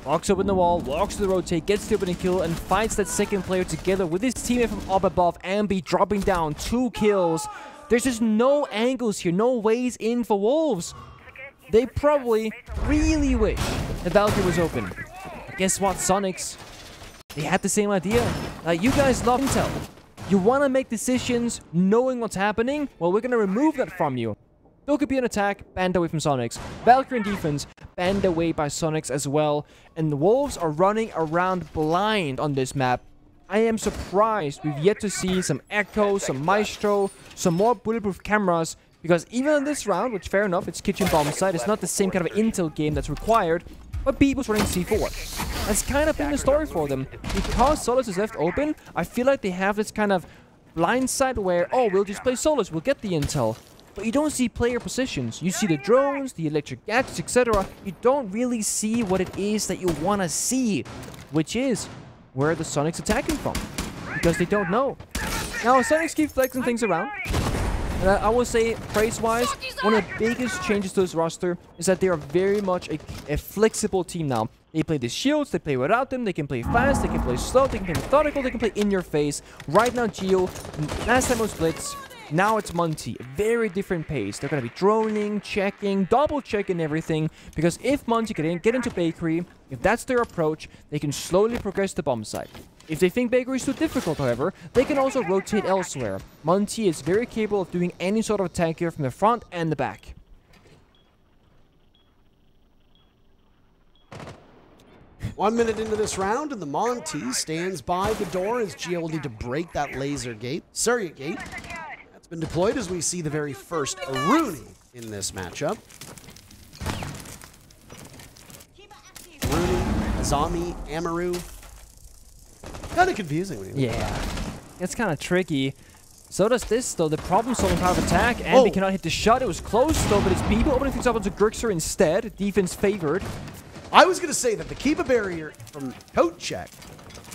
Walks up in the wall, walks to the rotate, gets the opening kill, and fights that second player together with his teammate from up above, Ambi dropping down 2 kills. There's just no angles here, no ways in for Wolves. They probably really wish the Valkyrie was open. Guess what, Soniqs? They had the same idea. You guys love intel. You want to make decisions knowing what's happening? Well, we're going to remove that from you. There could be an attack, banned away from Soniqs. Valkyrie in defense, banned away by Soniqs as well. And the Wolves are running around blind on this map. I am surprised we've yet to see some Echo, some Maestro, some more bulletproof cameras. Because even in this round, which fair enough, it's kitchen bomb site, it's not the same kind of intel game that's required. But B was running C4. That's kind of been the story for them. Because Solus is left open, I feel like they have this kind of blind side where, oh, we'll just play Solus, we'll get the intel. But you don't see player positions. You see the drones, the electric gadgets, etc. You don't really see what it is that you want to see, which is where the Soniqs attacking from, because they don't know. Now, Soniqs keep flexing things around. And I will say, praise-wise, one of the biggest changes to this roster is that they are very much a flexible team now. They play the shields, they play without them, they can play fast, they can play slow, they can play methodical, they can play in your face. Right now, Geo, last time it was Blitz, now it's Monty. Very different pace. They're going to be droning, checking, double-checking everything, because if Monty can get into Bakery, if that's their approach, they can slowly progress the bomb site. If they think Bakery is too difficult, however, they can also rotate elsewhere. Monty is very capable of doing any sort of attack here from the front and the back. One minute into this round, and the Monty stands by the door as Geo will need to break that laser gate, surrogate gate. That's been deployed as we see the very first Aruni in this matchup. Aruni, Azami, Amaru. Kind of confusing when you look at it. It's kind of tricky. So does this, though. The problem-solving power of attack. Ambi cannot hit the shot. It was close, though, but it's people opening things up onto Grixer instead. Defense favored. I was going to say that the Kiba barrier from Coat Check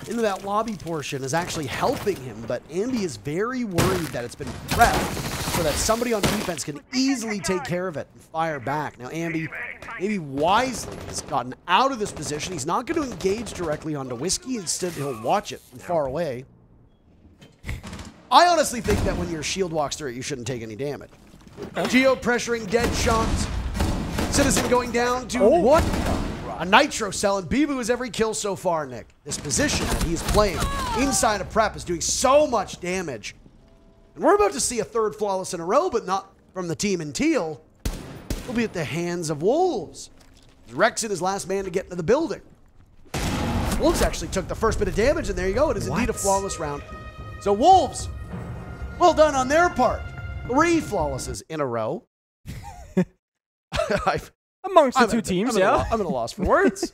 into that lobby portion is actually helping him, but Ambi is very worried that it's been prepped so that somebody on defense can easily take care of it and fire back. Now, Ambi, maybe wisely, has gotten out of this position. He's not going to engage directly onto Whiskey. Instead, he'll watch it from far away. I honestly think that when your shield walks through it, you shouldn't take any damage. Geo pressuring dead shots. Citizen going down to what? A Nitro cell, and Bibu is every kill so far, Nick. This position that he's playing inside of prep is doing so much damage. And we're about to see a third flawless in a row, but not from the team in teal. It'll be at the hands of Wolves. Rexon is last man to get into the building. Wolves actually took the first bit of damage, and there you go. It is indeed a flawless round. So Wolves, well done on their part. 3 flawlesses in a row. Amongst the two teams, yeah. I'm at a loss for words.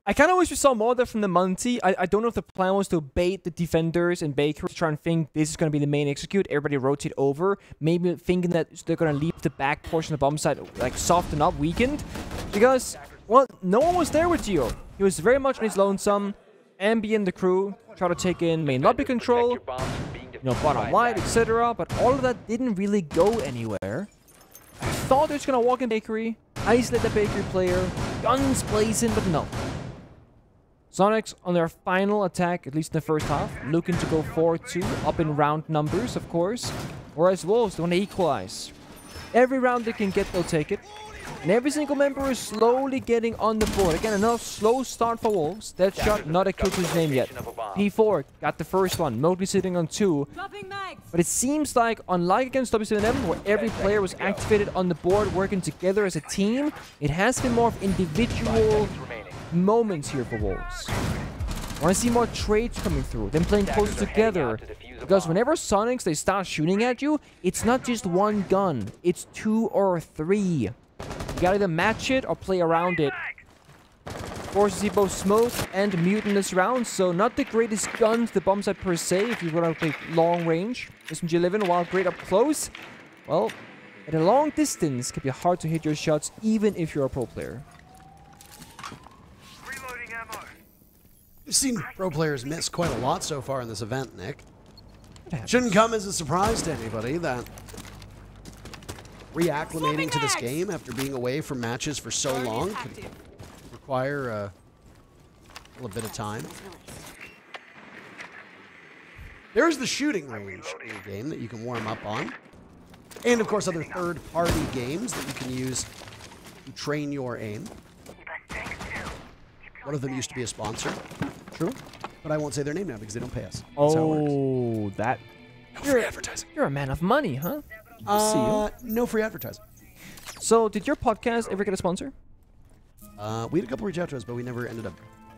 I kind of wish we saw more of that from the Monty. I don't know if the plan was to bait the defenders and Baker to try and think this is going to be the main execute. Everybody rotate over. Maybe thinking that they're going to leave the back portion of the bomb site like softened up, weakened. Because, well, no one was there with Gio. He was very much on his lonesome. Ambi and the crew try to take in main lobby control, bottom wide, etc. But all of that didn't really go anywhere. I thought they were just going to walk in Bakery, isolate the Bakery player, guns blazing, but no. Soniqs on their final attack, at least in the first half, looking to go 4-2, up in round numbers, of course. Whereas Wolves, they want to equalize. Every round they can get, they'll take it. And every single member is slowly getting on the board. Again, another slow start for Wolves. That shot not a kill to his name yet. P4 got the first one. Mowgli sitting on 2. But it seems like, unlike against W7M, where every player was activated on the board working together as a team, it has been more of individual moments here for Wolves. I want to see more trades coming through, them playing closer together. Because whenever Soniqs, they start shooting at you, it's not just one gun. It's 2 or 3. You gotta either match it or play around it. Of course, you see both Smoke and Mute in this round, so not the greatest gun to the bomb site per se if you want to play long range. SMG11, while great up close, well, at a long distance, it can be hard to hit your shots even if you're a pro player. We've seen pro players miss quite a lot so far in this event, Nick. Shouldn't come as a surprise to anybody that reacclimating to this game after being away from matches for so long can require a little bit of time. There's the shooting range in the game that you can warm up on. And, of course, other third-party games that you can use to train your aim. One of them used to be a sponsor. True. But I won't say their name now because they don't pay us. Oh, that... No free advertising. You're a man of money, huh? No free advertising. So, did your podcast ever get a sponsor? We had a couple reach out to us, but we never ended up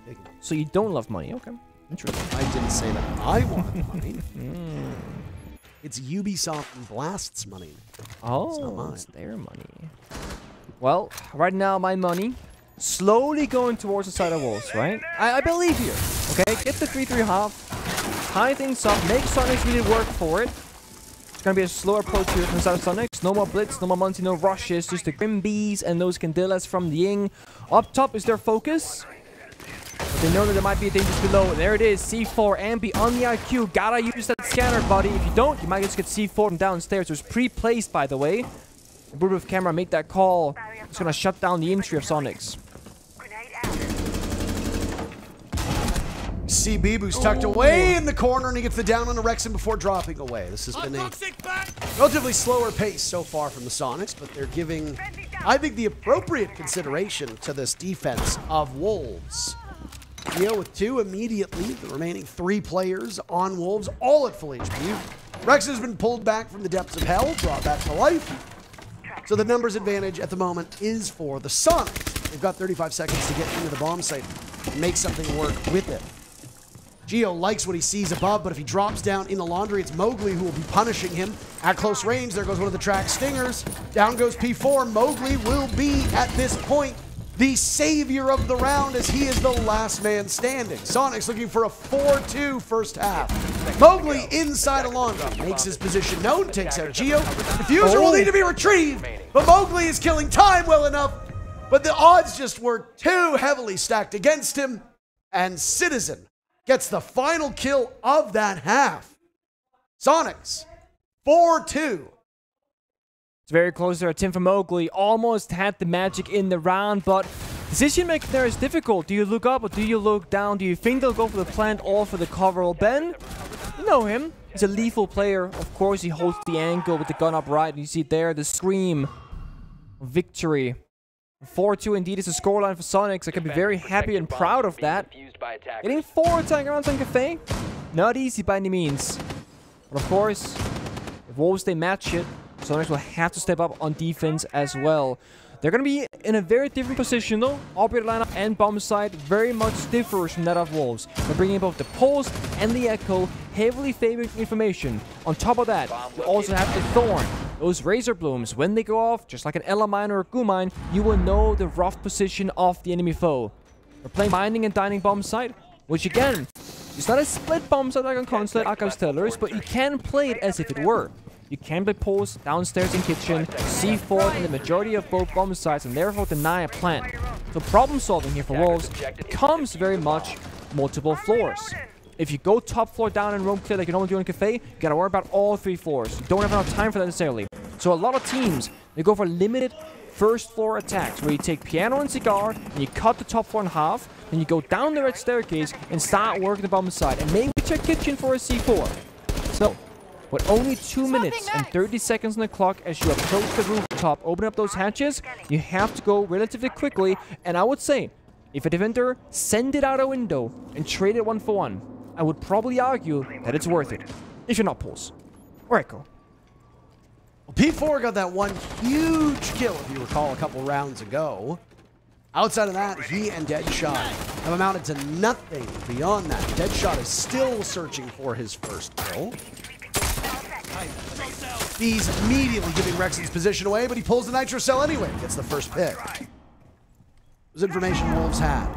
taking them. So you don't love money, okay. Interesting. I didn't say that I wanted money. It's Ubisoft and Blast's money. Oh, it's not mine. It's their money. Well, right now my money slowly going towards the side of Wolves, right? I believe you. Okay, get the 3-3 half, tie things up, make Soniqs really work for it. It's gonna be a slower approach here from the side of Soniqs. No more blitz, no more Monty, no rushes, just the Grim Bees and those Candelas from the Ying. Up top is their focus. But they know that there might be a danger below. There it is, C4, Ambi on the IQ. Gotta use that scanner, buddy. If you don't, you might just get C4 from downstairs. It was pre-placed, by the way. The Bluetooth camera made that call. It's gonna shut down the entry of Soniqs. CB who's tucked away in the corner, and he gets the down on the Rexon before dropping away. This has been a relatively slower pace so far from the Soniqs, but they're giving, I think, the appropriate consideration to this defense of Wolves. Gio with 2 immediately, the remaining 3 players on Wolves, all at full HP. Rexon has been pulled back from the depths of hell, brought back to life. So the numbers advantage at the moment is for the Soniqs. They've got 35 seconds to get into the bomb site and make something work with it. Gio likes what he sees above, but if he drops down in the laundry, it's Mowgli who will be punishing him. At close range, there goes one of the track stingers. Down goes P4. Mowgli will be, at this point, the savior of the round as he is the last man standing. Soniqs looking for a 4-2 first half. Mowgli inside a laundry, makes his position known, takes out Gio. Diffuser will need to be retrieved, but Mowgli is killing time well enough, but the odds just were too heavily stacked against him, and Citizen gets the final kill of that half. Soniqs, 4-2. It's very close there. Tim from Mowgli almost had the magic in the round, but decision making there is difficult. Do you look up or do you look down? Do you think they'll go for the plant or for the cover? Well, Ben, you know him. He's a lethal player. Of course, he holds the angle with the gun up right. You see there the scream of victory. 4-2 indeed is a scoreline for Soniqs. I can be very happy and proud of that. Getting 4 attack rounds on Cafe, not easy by any means. But of course, if Wolves they match it, Soniqs will have to step up on defense as well. They're going to be in a very different position though. Operator lineup and bomb site very much differs from that of Wolves. They're bringing both the Pulse and the Echo, heavily favoring information. On top of that, you also have the Thorn. those Razor Blooms, when they go off, just like an Ella mine or a Goo mine, you will know the rough position of the enemy foe. We're playing mining and dining bomb site, which again, it's not a split bomb site like on console like Archives Tellers, but you can play it as if it were. You can play pulls downstairs in kitchen, C4 in the majority of both bomb sites, and therefore deny a plant. So problem solving here for Wolves comes very much multiple floors. If you go top floor down and roam clear like you normally do in a cafe, you gotta worry about all 3 floors. You don't have enough time for that necessarily. So a lot of teams, they go for limited first floor attacks, where you take piano and cigar, and you cut the top floor in half, then you go down the red staircase and start working the bottom side, and maybe check kitchen for a C4. So, with only 2 minutes and 30 seconds on the clock as you approach the rooftop, open up those hatches, you have to go relatively quickly, and I would say, if a defender send it out a window and trade it 1-for-1, I would probably argue that it's worth it, if you're not Pulse or Echo. Well, P4 got that one huge kill, if you recall, a couple rounds ago. Outside of that, he and Deadshot have amounted to nothing beyond that. Deadshot is still searching for his first kill. He's immediately giving Rexon's position away, but he pulls the Nitro Cell anyway. Gets the first pick. It was information Wolves had.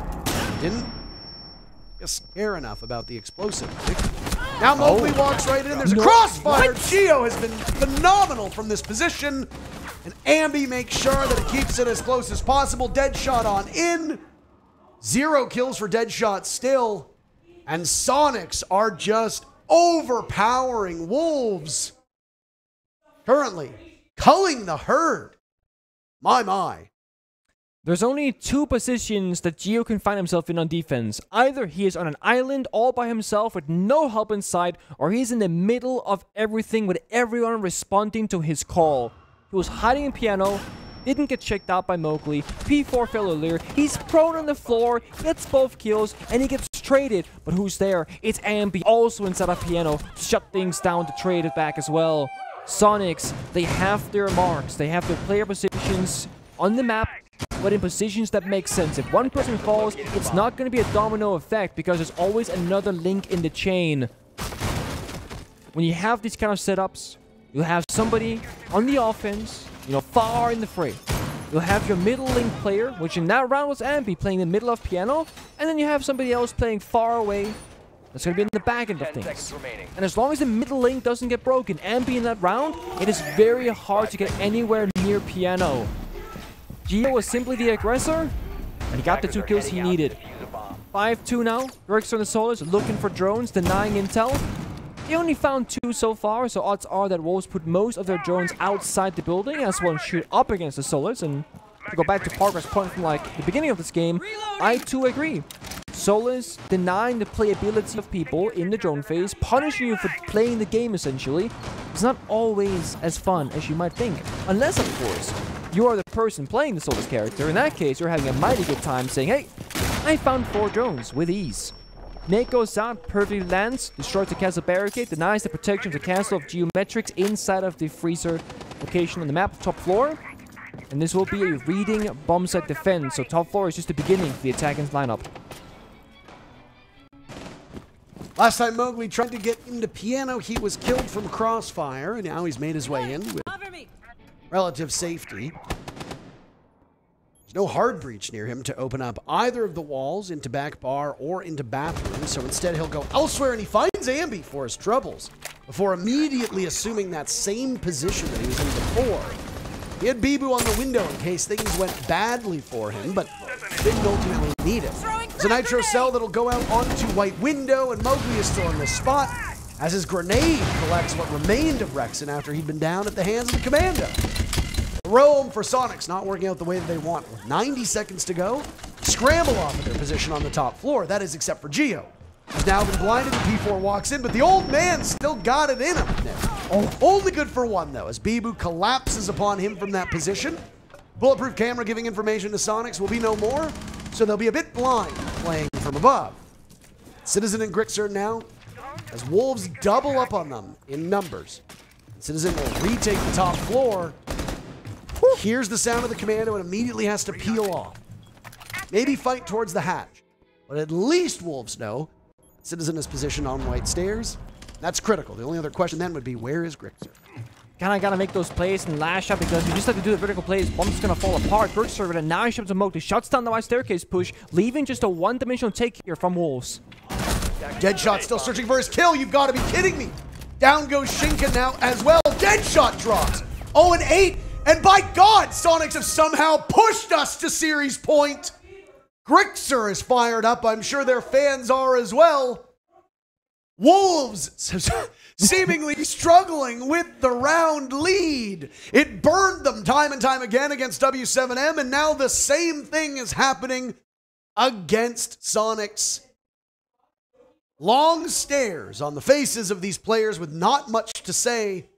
Didn't care enough about the explosive. Now Mowgli walks right in. There's a crossfire. Geo has been phenomenal from this position. And Ambi makes sure that it keeps it as close as possible. Deadshot on in. 0 kills for Deadshot still. And Soniqs are just overpowering Wolves. Currently, culling the herd. My. There's only 2 positions that Geo can find himself in on defense. Either he is on an island all by himself with no help in sight, or he's in the middle of everything with everyone responding to his call. He was hiding in piano, didn't get checked out by Mowgli. P4 fell earlier. He's prone on the floor, gets both kills, and he gets traded. But who's there? It's Ambi, also inside of piano, to shut things down, to trade it back as well. Soniqs, they have their marks. They have their player positions on the map, but in positions that make sense. If one person falls, it's not going to be a domino effect because there's always another link in the chain. When you have these kind of setups, you'll have somebody on the offense, far in the fray. You'll have your middle link player, which in that round was Ambi, playing in the middle of piano, and then you have somebody else playing far away. That's going to be in the back end of things. And as long as the middle link doesn't get broken, Ambi in that round, it is very hard to get anywhere near piano. Geo was simply the aggressor, and he got the 2 kills he needed. 5-2 now. Grixer and the Solars looking for drones, denying intel. He only found 2 so far, so odds are that Wolves put most of their drones outside the building as one shoot up against the Solars. And to go back to Progress point from the beginning of this game, I too agree. Solars denying the playability of people in the drone phase, punishing you for playing the game essentially. It's not always as fun as you might think, unless of course you are the person playing the Solars character. In that case, you're having a mighty good time saying, hey, I found 4 drones with ease. Nate goes out, perfectly lands, destroys the castle barricade, denies the protection of the castle of Geometrics inside of the freezer location on the map, top floor. And this will be a reading bomb site defense, so top floor is just the beginning for the attacking's lineup. Last time Mowgli tried to get into piano, he was killed from crossfire, and now he's made his way in with relative safety. There's no hard breach near him to open up either of the walls into back bar or into bathroom, so instead he'll go elsewhere, and he finds Ambi for his troubles before immediately assuming that same position that he was in before. He had Bibu on the window in case things went badly for him, but didn't ultimately need it. It's a Nitro Cell that'll go out onto White Window, and Mowgli is still in this spot as his grenade collects what remained of Rexon after he'd been down at the hands of the Commando. Rome for Soniqs not working out the way that they want. With 90 seconds to go, scramble off of their position on the top floor. That is except for Geo. He's now been blinded and P4 walks in, but the old man still got it in him. Only good for 1, though, as Bibu collapses upon him from that position. Bulletproof camera giving information to Soniqs will be no more, so they'll be a bit blind playing from above. Citizen and Grixer now, as Wolves double up on them in numbers. Citizen will retake the top floor. Hears the sound of the Commando and immediately has to peel off. Maybe fight towards the hatch, but at least Wolves know Citizen is positioned on white stairs. That's critical. The only other question then would be, where is Grixer? kind of gotta make those plays and lash out because you just have to do the vertical plays. Bomb's gonna fall apart. Bergster with a nice shot to Moke. Shuts down the wide staircase push, leaving just a one-dimensional take here from Wolves. Deadshot still searching for his kill. You've got to be kidding me. Down goes Shinka now as well. Deadshot drops. 0-8. And by God, Soniqs have somehow pushed us to series point. Grixer is fired up. I'm sure their fans are as well. Wolves seemingly struggling with the round lead. It burned them time and time again against W7M, and now the same thing is happening against Soniqs. Long stares on the faces of these players with not much to say.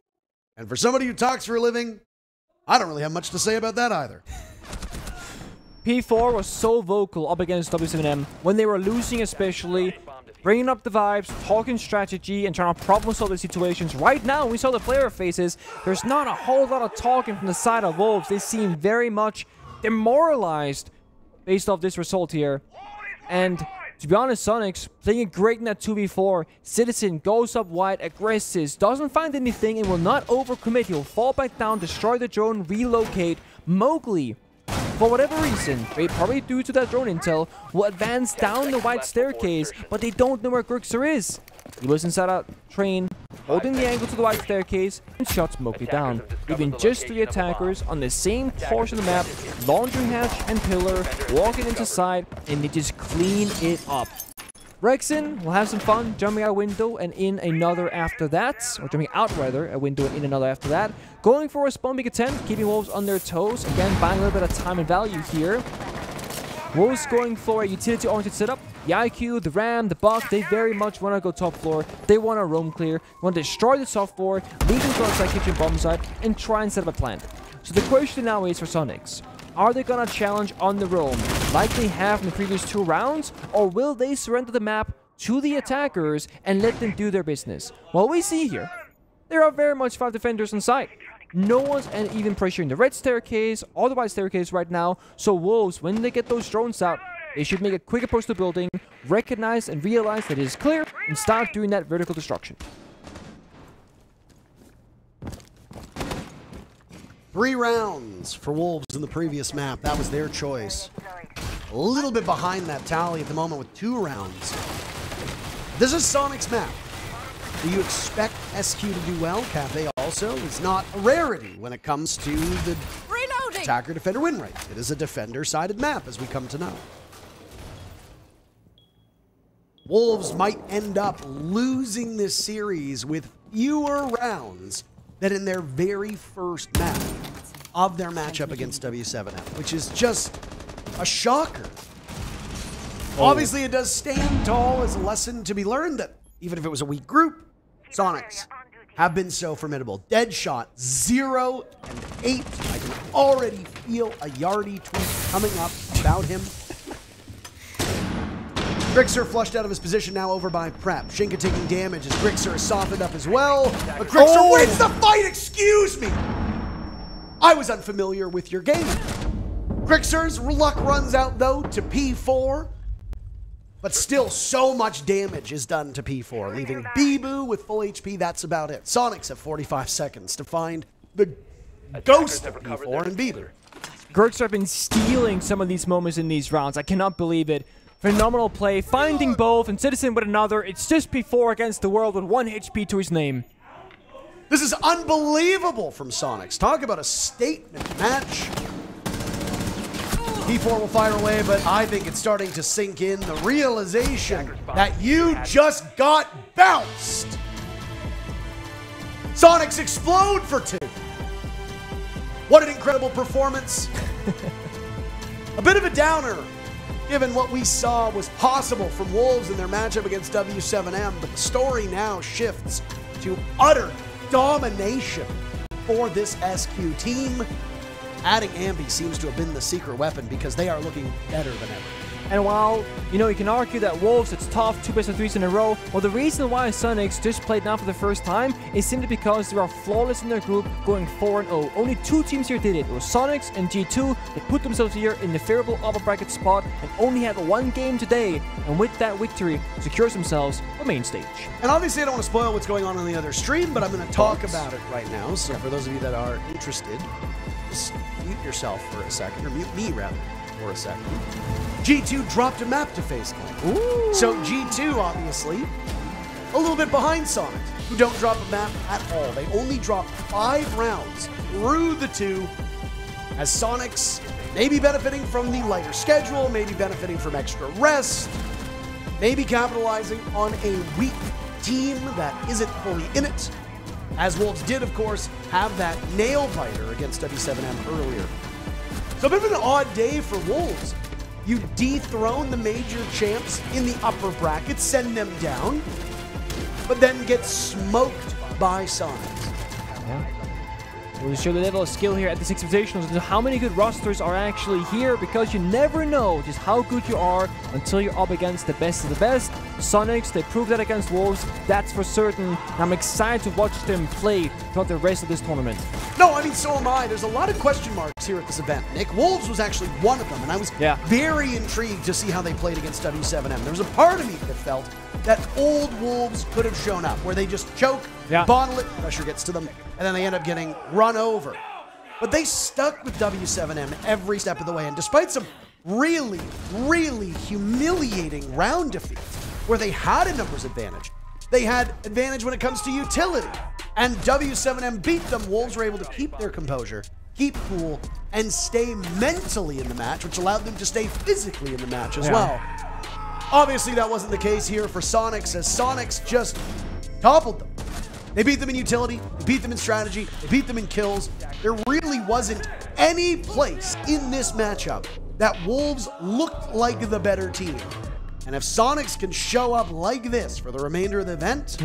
And for somebody who talks for a living, I don't really have much to say about that either. P4 was so vocal up against W7M when they were losing, especially bringing up the vibes, talking strategy, and trying to problem solve the situations. Right now, we saw the player faces. There's not a whole lot of talking from the side of Wolves. They seem very much demoralized based off this result here. And to be honest, Soniqs playing it great in that 2v4. Citizen goes up wide, aggressives, doesn't find anything, and will not overcommit. He'll fall back down, destroy the drone, relocate. Mowgli, for whatever reason, probably due to that drone intel, will advance down the wide staircase, but they don't know where Grixer is. He was inside a train, holding the angle to the wide staircase, and shuts Mowgli down, leaving just 3 attackers on the same portion of the map, Laundry Hatch and Pillar, walking into side, and they just clean it up. Rexon will have some fun, jumping out a window and in another after that, or jumping out rather, a window and in another after that. Going for a spawn peek attempt, keeping Wolves on their toes, again buying a little bit of time and value here. Wolves going for a utility-oriented setup. The IQ, the RAM, the buff, they very much want to go top floor. They want to roam clear, want to destroy the soft floor, leave them to outside kitchen bomb side, and try and set up a plant. So the question now is for Soniqs. Are they gonna challenge on the roam like they have in the previous 2 rounds, or will they surrender the map to the attackers and let them do their business? Well, we see here, there are very much 5 defenders on site. No one's even pressuring the red staircase or the white staircase right now, so Wolves, when they get those drones out, they should make a quick approach to the building, recognize and realize that it is clear, and start doing that vertical destruction. 3 rounds for Wolves in the previous map. That was their choice. A little bit behind that tally at the moment with 2 rounds. This is Soniqs' map. Do you expect SQ to do well? Cafe also is not a rarity when it comes to the attacker-defender win rate. It is a defender-sided map, as we come to know. Wolves might end up losing this series with fewer rounds than in their very first map of their matchup against W7M, which is just a shocker. Obviously, it does stand tall as a lesson to be learned that even if it was a weak group, Soniqs have been so formidable. Deadshot 0 and 8. I can already feel a Yardy tweet coming up about him. Grixer flushed out of his position, now over by Prep. Shinka taking damage as Grixer is softened up as well. But Grixer wins the fight, excuse me! I was unfamiliar with your game. Grixer's luck runs out though to P4. But still, so much damage is done to P4, leaving Bibu with full HP. That's about it. Soniqs have 45 seconds to find the ghost of P4 and Bibu. Grixer have been stealing some of these moments in these rounds. I cannot believe it. Phenomenal play, finding both, and Citizen with another. It's just P4 against the world with 1 HP to his name. This is unbelievable from Soniqs. Talk about a statement match. P4 will fire away, but I think it's starting to sink in. The realization that you just got bounced. Soniqs explode for 2. What an incredible performance. A bit of a downer, given what we saw was possible from Wolves in their matchup against W7M, but the story now shifts to utter domination for this SQ team. Adding Ambi seems to have been the secret weapon because they are looking better than ever. And while, you know, you can argue that Wolves, it's tough, 2 best-of-3s in a row, well, the reason why Soniqs just played now for the first time is simply because they are flawless in their group, going 4-0. Only 2 teams here did it. It was Soniqs and G2. They put themselves here in the favorable upper bracket spot and only had 1 game today. And with that victory, secures themselves the main stage. And obviously, I don't want to spoil what's going on the other stream, but I'm going to talk about it right now. So for those of you that are interested, just mute yourself for a second, or mute me rather for a second. G2 dropped a map to face clan. So G2, obviously, a little bit behind Sonic, who don't drop a map at all. They only drop 5 rounds through the 2, as Sonics maybe benefiting from the lighter schedule, maybe benefiting from extra rest, maybe capitalizing on a weak team that isn't fully in it, as Wolves did, of course, have that nail-biter against W7M earlier. So a bit of an odd day for Wolves. You dethrone the major champs in the upper bracket, send them down, but then get smoked by Sonics. Yeah. We'll show the level of skill here at the Six Invitationals and how many good rosters are actually here, because you never know just how good you are until you're up against the best of the best. Sonics, they proved that against Wolves, that's for certain. And I'm excited to watch them play throughout the rest of this tournament. No, I mean, so am I. There's a lot of question marks here at this event, Nick. Wolves was actually one of them, and I was very intrigued to see how they played against W7M. There was a part of me that felt that old Wolves could have shown up, where they just choke, bottle it, pressure gets to them, and then they end up getting run over. But they stuck with W7M every step of the way, and despite some really, really humiliating round defeats, where they had a numbers advantage, they had advantage when it comes to utility, and W7M beat them, Wolves were able to keep their composure, keep cool, and stay mentally in the match, which allowed them to stay physically in the match as well. Obviously, that wasn't the case here for Sonics, as Sonics just toppled them. They beat them in utility, they beat them in strategy, they beat them in kills. There really wasn't any place in this matchup that Wolves looked like the better team. And if Sonics can show up like this for the remainder of the event,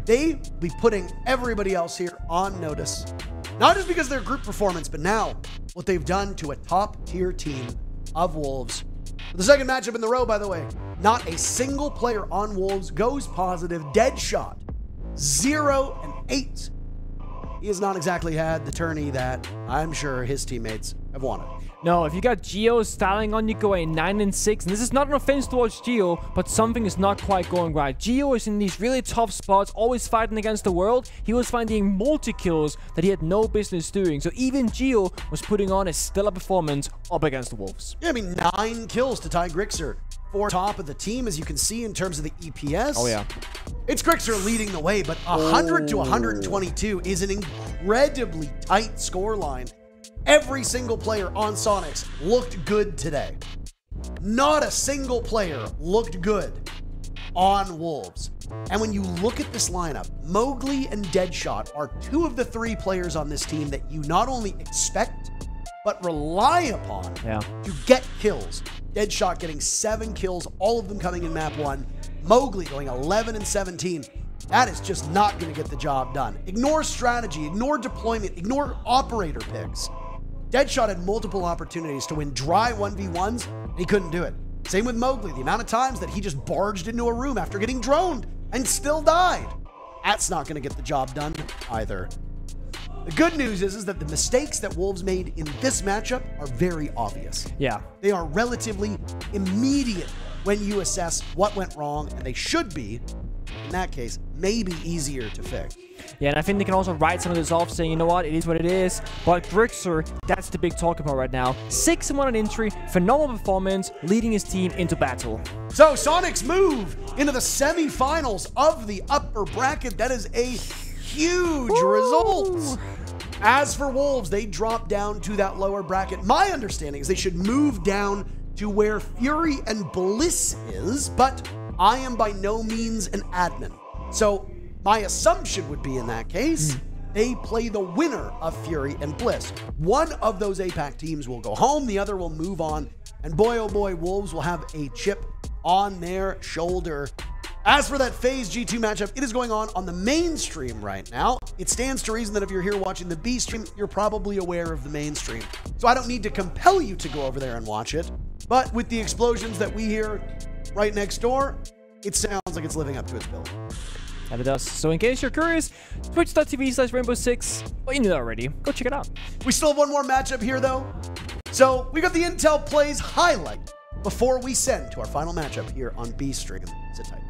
they will be putting everybody else here on notice. Not just because of their group performance, but now what they've done to a top-tier team of Wolves. For the second matchup in the row, by the way, not a single player on Wolves goes positive. Dead shot, 0-8. He has not exactly had the tourney that I'm sure his teammates have wanted. No, if you got Geo styling on you going 9-6, and this is not an offense towards Geo, but something is not quite going right. Geo is in these really tough spots, always fighting against the world. He was finding multi-kills that he had no business doing. So even Geo was putting on a stellar performance up against the Wolves. Yeah, I mean, 9 kills to tie Grixer for top of the team, as you can see in terms of the EPS. Oh, yeah. It's Grixer leading the way, but 100 to 122 is an incredibly tight scoreline. Every single player on Sonics looked good today. Not a single player looked good on Wolves. And when you look at this lineup, Mowgli and Deadshot are 2 of the 3 players on this team that you not only expect, but rely upon to get kills. Deadshot getting 7 kills, all of them coming in map 1. Mowgli going 11 and 17. That is just not going to get the job done. Ignore strategy, ignore deployment, ignore operator picks. Deadshot had multiple opportunities to win dry 1v1s, and he couldn't do it. Same with Mowgli, the amount of times that he just barged into a room after getting droned and still died. That's not going to get the job done either. The good news is that the mistakes that Wolves made in this matchup are very obvious. Yeah. They are relatively immediate when you assess what went wrong, and they should be, in that case, maybe easier to fix. Yeah, and I think they can also write some of this off, saying, you know what, it is what it is. But Grixer, that's the big talk about right now. 6-1 on entry, phenomenal performance, leading his team into battle. So Sonics move into the semifinals of the upper bracket. That is a huge result. As for Wolves, they drop down to that lower bracket. My understanding is they should move down to where Fury and Bliss is, but I am by no means an admin. So my assumption would be in that case, they play the winner of Fury and Bliss. One of those APAC teams will go home, the other will move on, and boy oh boy, Wolves will have a chip on their shoulder. As for that FaZe G2 matchup, it is going on the main stream right now. It stands to reason that if you're here watching the B stream, you're probably aware of the main stream. So I don't need to compel you to go over there and watch it, But with the explosions that we hear right next door, it sounds like it's living up to its bill. And it does. So in case you're curious, twitch.tv/Rainbow6, well, you knew that already. Go check it out. We still have one more matchup here, though. So we got the Intel Plays highlight before we send to our final matchup here on B Stream. Sit tight.